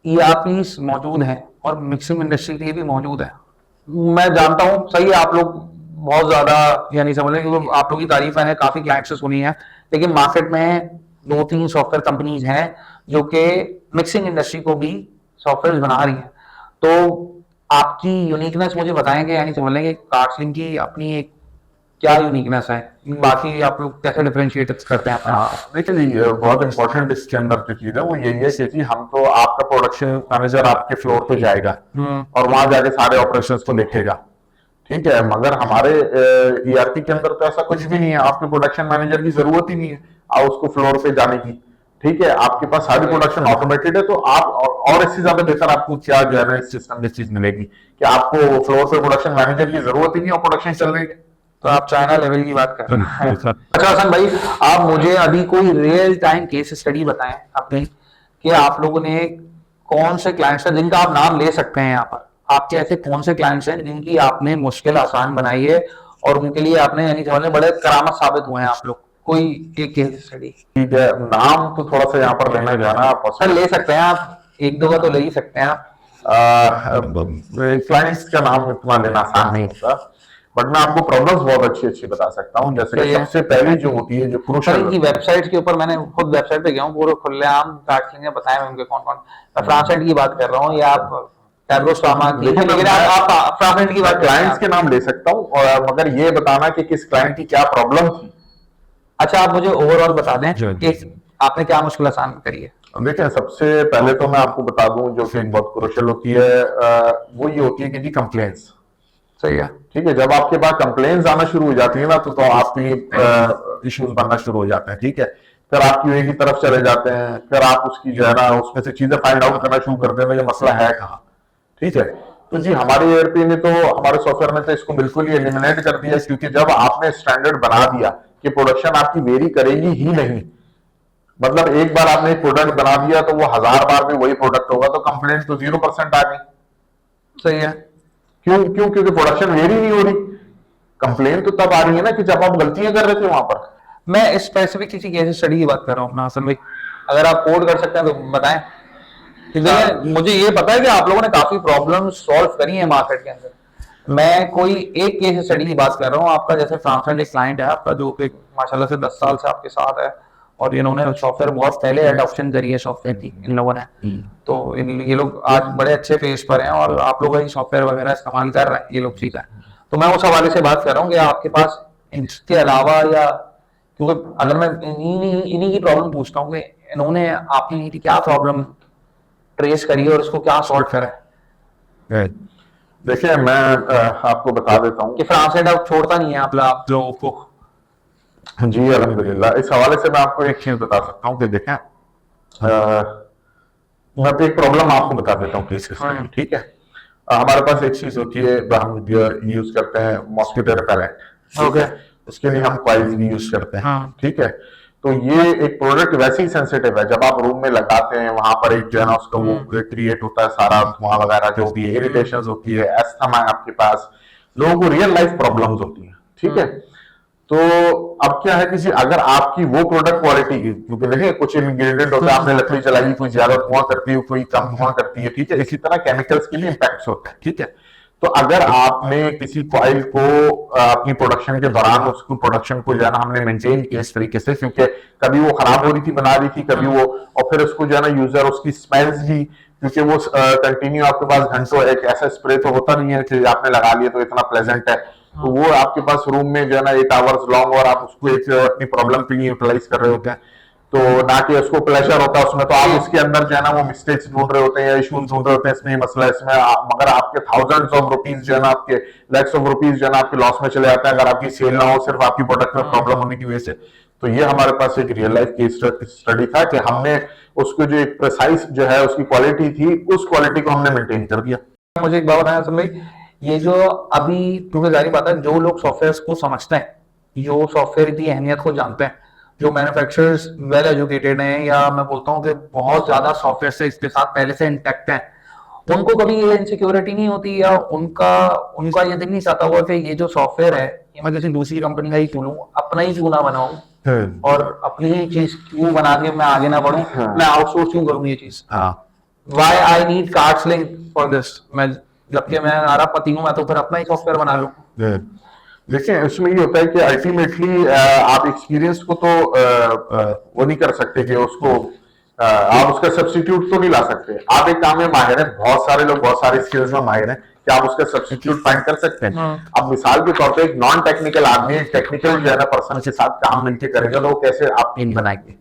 ईआरपीस मौजूद है और मिक्सिंग इंडस्ट्री के लिए भी मौजूद है। मैं जानता हूं, सही है, आप लोग बहुत ज्यादा यानी समझ लें क्योंकि आप लोग की तारीफ है, काफी क्लाइंट्स से सुनी है, लेकिन मार्केट में 2-3 सॉफ्टवेयर कंपनीज हैं जो कि मिक्सिंग इंडस्ट्री को भी सॉफ्टवेयर बना रही हैं। तो आपकी यूनिकनेस मुझे बताएंगे, यानी समझ लेंगे कार्टस्लिंग की अपनी एक क्या यूनिकनेस है, बाकी आप लोग कैसे डिफरेंशिएट करते हैं? देखिए जी, बहुत इंपॉर्टेंट इसके अंदर जो चीज है वो यही है कि हम तो, आपका प्रोडक्शन मैनेजर आपके फ्लोर पे जाएगा और वहां जाके सारे ऑपरेशंस को देखेगा। ठीक है, मगर हमारे ईआरपी के अंदर तो ऐसा कुछ भी नहीं है। आपके प्रोडक्शन मैनेजर की जरूरत ही नहीं है आप उसको फ्लोर पे जाने की। ठीक है, आपके पास सारी प्रोडक्शन ऑटोमेटेड है, तो आप और इससे ज्यादा बेहतर आपको क्या जो है इस सिस्टम में चीज मिलेगी कि आपको फ्लोर पे प्रोडक्शन मैनेजर की जरूरत ही नहीं और प्रोडक्शन चल रही है। तो आप चाइना लेवल की बात कर रहे हैं। अच्छा हसन भाई, आप मुझे अभी कोई रियल टाइम केस स्टडी बताएं अपने कि आप लोगों ने कौन से क्लाइंट्स हैं जिनका आप नाम ले सकते हैं यहाँ पर, आपके ऐसे कौन से क्लाइंट्स हैं जिनकी आपने मुश्किल आसान बनाई है और उनके लिए आपने यानी समझ बड़े करामत साबित हुए हैं आप लोग? कोई एक केस स्टडी? ठीक है, नाम तो थोड़ा सा यहाँ पर लेना जाना सर ले सकते हैं आप, एक दो का तो ले ही सकते हैं आप। क्लाइंट्स का नाम इतना लेना आसान नहीं होता, बट मैं आपको प्रॉब्लम्स बहुत अच्छी बता सकता हूँ। जैसे कि सबसे पहले जो होती है, जो क्रूशियल की वेबसाइट के ऊपर, मैंने खुद वेबसाइट पे गया हूँ, पूरे खुलेआम कार्टस्लिंग बताए हैं उनके कौन कौन। मैं फ्रांस एंड की बात कर रहा हूँ या आप टैब्रोस्टामा की, लेकिन आप फ्रांस एंड की बात, क्लाइंट्स के नाम ले सकता हूँ, और मगर ये बताना कि किस क्लाइंट की क्या प्रॉब्लम थी। अच्छा, आप मुझे ओवरऑल बता दें कि आपने क्या मुश्किल आसान करी है? देखिए, सबसे पहले तो मैं आपको बता दूं जो कि बहुत क्रूशियल होती है, वो ये होती है कि जी कंप्लेंट्स। सही है, ठीक है, जब आपके पास कंप्लेंट्स आना शुरू हो जाती है ना, तो आपकी इश्यूज बनना शुरू हो जाते हैं। ठीक है, फिर आप यूए की तरफ चले जाते हैं, फिर आप उसकी जो है ना उसमें से चीजें फाइंड आउट करना शुरू करते हैं, ये मसला है कहाँ। ठीक है, तो जी हमारे ईआरपी ने तो, हमारे सॉफ्टवेयर ने तो इसको बिल्कुल ही एलिमिनेट कर दिया, क्योंकि जब आपने स्टैंडर्ड बना दिया कि प्रोडक्शन आपकी वेरी करेगी ही नहीं, मतलब एक बार आपने एक प्रोडक्ट बना दिया तो वो 1000 बार भी वही प्रोडक्ट होगा, तो कंप्लेंट तो 0% आ गई। सही है, क्यों? क्योंकि प्रोडक्शन वेरी नहीं हो रही। कंप्लेंट तो तब आ रही है ना कि जब आप गलतियां कर रहे थे वहां पर। मैं स्पेसिफिक किसी केस स्टडी की बात कर रहा हूँ अपना हसन भाई, अगर आप कोड कर सकते हैं तो बताएं। मुझे ये पता है कि आप लोगों ने काफी प्रॉब्लम सॉल्व करी है मार्केट के अंदर। मैं कोई एक केस स्टडी की बात कर रहा हूँ आपका, जैसे फ्रांस एक क्लाइंट है आपका जो कि माशाल्लाह से 10 साल से आपके साथ है और इन्होंने सॉफ्टवेयर बहुत पहले एडॉप्शन करी है सॉफ्टवेयर की इन लोगों ने, तो ये लोग आज बड़े अच्छे पेज पर हैं और आप लोग सॉफ्टवेयर वगैरह इस्तेमाल कर रहे हैं, ये लोग ठीक है। तो मैं उस हवाले से बात कर रहा हूँ कि आपके पास इसके अलावा, या क्योंकि अगर मैं इन्हीं की प्रॉब्लम पूछता हूँ कि इन्होंने आपकी क्या प्रॉब्लम ट्रेस करिए और इसको क्या सॉर्ट करें। देखिए मैं आपको बता देता हूँ कि फ्रांस अब छोड़ता नहीं है आप लोगों को। जी अल्हम्दुलिल्लाह। इस हवाले से मैं आपको एक चीज बता सकता हूँ कि देखें, मैं तो एक प्रॉब्लम आपको बता देता हूँ केस की, ठीक है। हमारे पास एक चीज होती है, हम यूज करते हैं मॉस्किटो रिपेलेंट, ओके, उसके लिए हम कॉइल्स भी यूज करते हैं, हाँ। ठीक है। तो ये एक प्रोडक्ट वैसे ही सेंसिटिव है, जब आप रूम में लगाते हैं वहां पर एक जो है ना उसका वो क्रिएट होता है सारा धुआं वगैरह जो भी है, इरिटेशन होती है, एस्थमा है आपके पास, लोगों को रियल लाइफ प्रॉब्लम्स होती है, ठीक है। तो अब क्या है कि अगर आपकी वो प्रोडक्ट क्वालिटी, क्योंकि देखिए कुछ इंग्रेडिएंट होता है, आपने लकड़ी जलाई, कोई ज्यादा धुआं करती है, कोई कम धुआं करती है, ठीक है। इसी तरह केमिकल्स के भी इम्पैक्ट होता है, ठीक है। तो अगर आपने किसी कॉइल को अपनी प्रोडक्शन के दौरान उसको प्रोडक्शन को जो है ना हमने मेंटेन किया इस तरीके से, क्योंकि कभी वो खराब हो रही थी, बना रही थी, कभी वो, और फिर उसको जो है ना यूजर उसकी स्मेल्स भी, क्योंकि वो कंटिन्यू आपके पास घंटों एक ऐसा स्प्रे तो होता नहीं है कि आपने लगा लिया तो इतना प्लेजेंट है, तो वो आपके पास रूम में जो है ना 8 आवर्स लॉन्ग, और आप उसको एक अपनी प्रॉब्लम के लिए यूटिलाइज कर रहे होते हैं, तो ना कि उसको प्लेजर होता है उसमें, तो आप उसके अंदर जो है ना वो मिस्टेक्स ढूंढ रहे होते हैं या इशूज ढूंढ रहे होते हैं, इसमें ये मसला है, इसमें मगर आपके थाउजेंड्स ऑफ रुपीज जो है ना, आपके लैक्स ऑफ रुपीज जो है ना आपके लॉस में चले जाते हैं अगर आपकी सेल ना हो, सिर्फ आपकी प्रोडक्ट में प्रॉब्लम होने की वजह से। तो ये हमारे पास एक रियल लाइफ केस स्टडी था कि हमने उसको जो एक प्रिसाइज जो है उसकी क्वालिटी थी, उस क्वालिटी को हमने मेंटेन कर दिया। मुझे एक बात बताया भाई, ये जो अभी क्योंकि जारी बात है, जो लोग सॉफ्टवेयर को समझते हैं, जो सॉफ्टवेयर की अहमियत को जानते हैं, जो मैन्युफैक्चरर्स वेल एजुकेटेड हैं, या मैं बोलता हूँ कि बहुत ज्यादा सॉफ्टवेयर से इसके साथ पहले से इंटैक्ट हैं, उनको कभी ये इनसिक्योरिटी नहीं होती, या उनका ये दिल नहीं चाहता हुआ कि ये जो सॉफ्टवेयर है ये मैं किसी दूसरी कंपनी का ही क्यों लूं, अपना ही क्यों ना बनाऊं, और अपनी ही चीज क्यों बना के मैं आगे ना बढ़ूं, मैं आउटसोर्स क्यों करूं ये चीज। Why I need cards link for this, मैं जबकि मैं अरबपति हूं, मैं तो फिर अपना ही सॉफ्टवेयर बना लूं। देखिए इसमें ये होता है कि अल्टीमेटली आप एक्सपीरियंस को तो वो नहीं कर सकते कि उसको आप उसका सब्स्टिट्यूट तो नहीं ला सकते। आप एक काम में माहिर हैं, बहुत सारे लोग बहुत सारे स्किल्स में माहिर हैं, क्या आप उसका सब्स्टिट्यूट फाइंड कर सकते हैं? अब मिसाल के तौर पे एक नॉन टेक्निकल आदमी टेक्निकल जो है ना पर्सन के साथ काम मिलकर करेगा तो वो कैसे आप टीम बनाएंगे,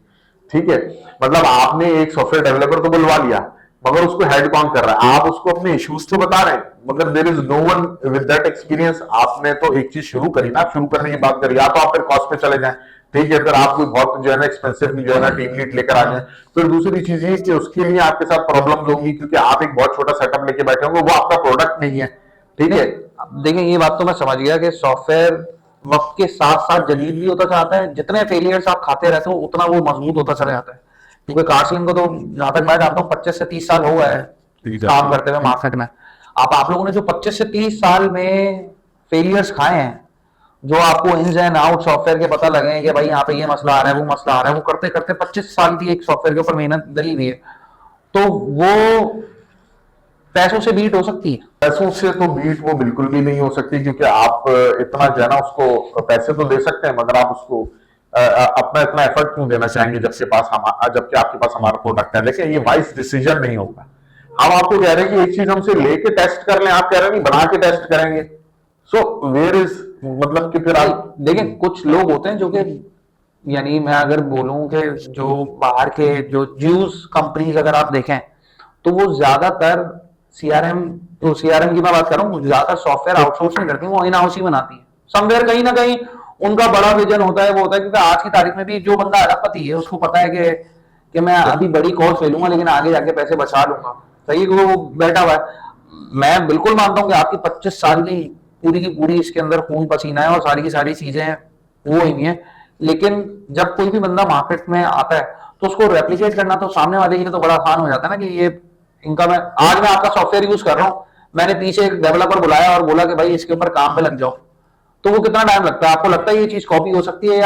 ठीक है। मतलब आपने एक सॉफ्टवेयर डेवलपर तो बुलवा लिया, मगर उसको हेड कौन कर रहा है? आप उसको अपने इश्यूज तो बता रहे हैं, मगर there is no one with that experience. आपने तो एक चीज शुरू करी ना, आप शुरू करने की बात करिए, या तो आप फिर कॉस्ट पे चले जाएं, ठीक है, फिर आप कोई बहुत जो है ना एक्सपेंसिव जो है ना टीम लीड लेकर आ जाए। फिर दूसरी चीज ये कि उसके लिए आपके साथ प्रॉब्लम होगी, क्योंकि आप एक बहुत छोटा सेटअप लेके बैठे होंगे, वो आपका प्रोडक्ट नहीं है, ठीक है। देखिए ये बात तो मैं समझ गया कि सॉफ्टवेयर वक्त के साथ साथ जदीद भी होता जाता है, जितने फेलियर्स आप खाते रहते हो उतना वो मजबूत होता चला जाता है, क्योंकि कार्सलिंग को तो जहां तक मैं जानता हूँ 25 से 30 साल हो गए काम करते हुए मार्केट में। आप लोगों ने जो 25 से 30 साल में फेलियर्स खाए हैं, जो आपको इन्स एंड आउट सॉफ्टवेयर के पता लगे कि भाई यहाँ पे ये मसला आ रहा है, वो मसला आ रहा है, वो करते करते 25 साल की एक सॉफ्टवेयर के ऊपर मेहनत डली हुई है, तो वो पैसों से बीट हो सकती है? पैसों से तो बीट वो बिल्कुल भी नहीं हो सकती, क्योंकि आप इतना जो है ना उसको पैसे तो दे सकते हैं, मगर आप उसको अपना इतना एफर्ट क्यों देना चाहेंगे जबकि आपके पास हमारा प्रोडक्ट है। देखिए ये वाइस डिसीजन नहीं होगा। हम आपको कह रहे हैं कि एक चीज हमसे लेके टेस्ट कर लें, आप कह रहे हैं नहीं बना के टेस्ट करेंगे, सो वेयर इज, मतलब कि फिर आप देखें कुछ लोग होते हैं जो कि, यानी मैं अगर बोलूं कि जो बाहर के जो ज्यूस कंपनीज अगर आप देखें तो वो ज्यादातर सीआरएम की मैं बात कर रहा हूँ, ज्यादातर सॉफ्टवेयर आउटसोर्स नहीं करती, वो इन हाउस ही बनाती है। समवेयर कहीं ना कहीं उनका बड़ा विजन होता है, वो होता है क्योंकि आज की तारीख में भी जो बंदा अरबपति है उसको पता है कि मैं अभी बड़ी कॉस्ट ले लूंगा लेकिन आगे जाके पैसे बचा लूंगा, सही, वो बैठा हुआ है। मैं बिल्कुल मानता हूँ कि आपकी 25 साल की पूरी इसके अंदर खून पसीना है और सारी की सारी चीजें वो ही है, लेकिन जब कोई भी बंदा मार्केट में आता है तो उसको रेप्लिकेट करना तो सामने वाले के लिए तो बड़ा आसान हो जाता है ना, कि ये इनका मैं आपका सॉफ्टवेयर यूज कर रहा हूँ, मैंने पीछे एक डेवलपर बुलाया और बोला कि भाई इसके ऊपर काम पे लग जाओ, तो वो कितना टाइम लगता है? आपको लगता है ये चीज कॉपी हो सकती है,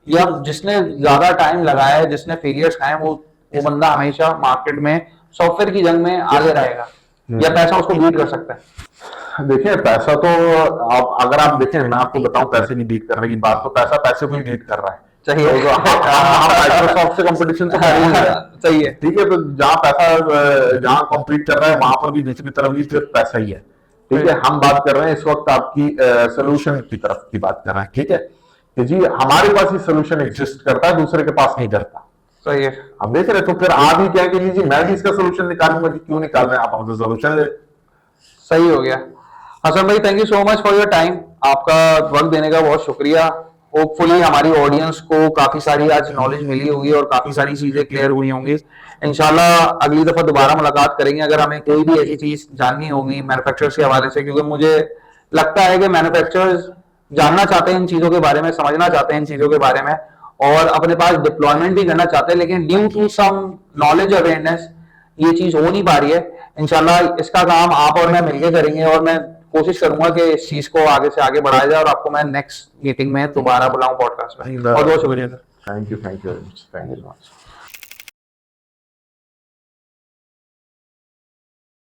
या जिसने ज्यादा टाइम लगाया है, जिसने फेलियर्स खाए वो बंदा हमेशा मार्केट में सॉफ्टवेयर की जंग में आगे रहेगा, या पैसा उसको बीट कर सकता है? देखिए पैसा तो अगर आप देखें, मैं आपको बताऊं पैसे नहीं बीट करने की बात, तो पैसा पैसे को ही बीट कर रहा है, चाहिए माइक्रोसॉफ्ट से कंपटीशन तो कर ही नहीं है, सही है, ठीक है। तो जहां कॉम्पीट कर रहा है वहां पर भी निचली तरफ भी सिर्फ पैसा ही है, ठीक है। हम बात कर रहे हैं इस वक्त आपकी सोल्यूशन की तरफ की बात कर रहे हैं, ठीक है, कि जी हमारे पास ही सोल्यूशन एग्जिस्ट करता है, दूसरे के पास नहीं करता, सही है। अब देख रहे, तो फिर आप ही क्या कीजिए जी, मैं भी इसका सोल्यूशन निकालूंगा कि क्यों निकाल रहे हैं आप, हमसे सोल्यूशन ले। सही हो गया। हसन भाई, thank you so much for your time, आपका वक्त देने का बहुत शुक्रिया। होपफुली हमारी ऑडियंस को काफी सारी आज नॉलेज मिली होगी और काफी सारी चीजें क्लियर हुई होंगी। इंशाल्लाह अगली दफा दोबारा मुलाकात करेंगे अगर हमें कोई भी ऐसी चीज जाननी होगी मैन्युफैक्चरर्स के हवाले से, क्योंकि मुझे लगता है कि मैन्युफैक्चरर्स जानना चाहते हैं इन चीजों के बारे में, समझना चाहते हैं इन चीजों के बारे में और अपने पास डिप्लॉयमेंट भी करना चाहते हैं, लेकिन due to some knowledge awareness ये चीज हो नहीं पा रही है। इंशाल्लाह इसका काम आप और मैं मिलकर करेंगे और मैं कोशिश करूंगा कि इस चीज को आगे से आगे बढ़ाया जाए और आपको मैं नेक्स्ट मीटिंग में दोबारा बुलाऊं पॉडकास्ट में। बहुत बहुत शुक्रिया। Thank you very much, thank you so much.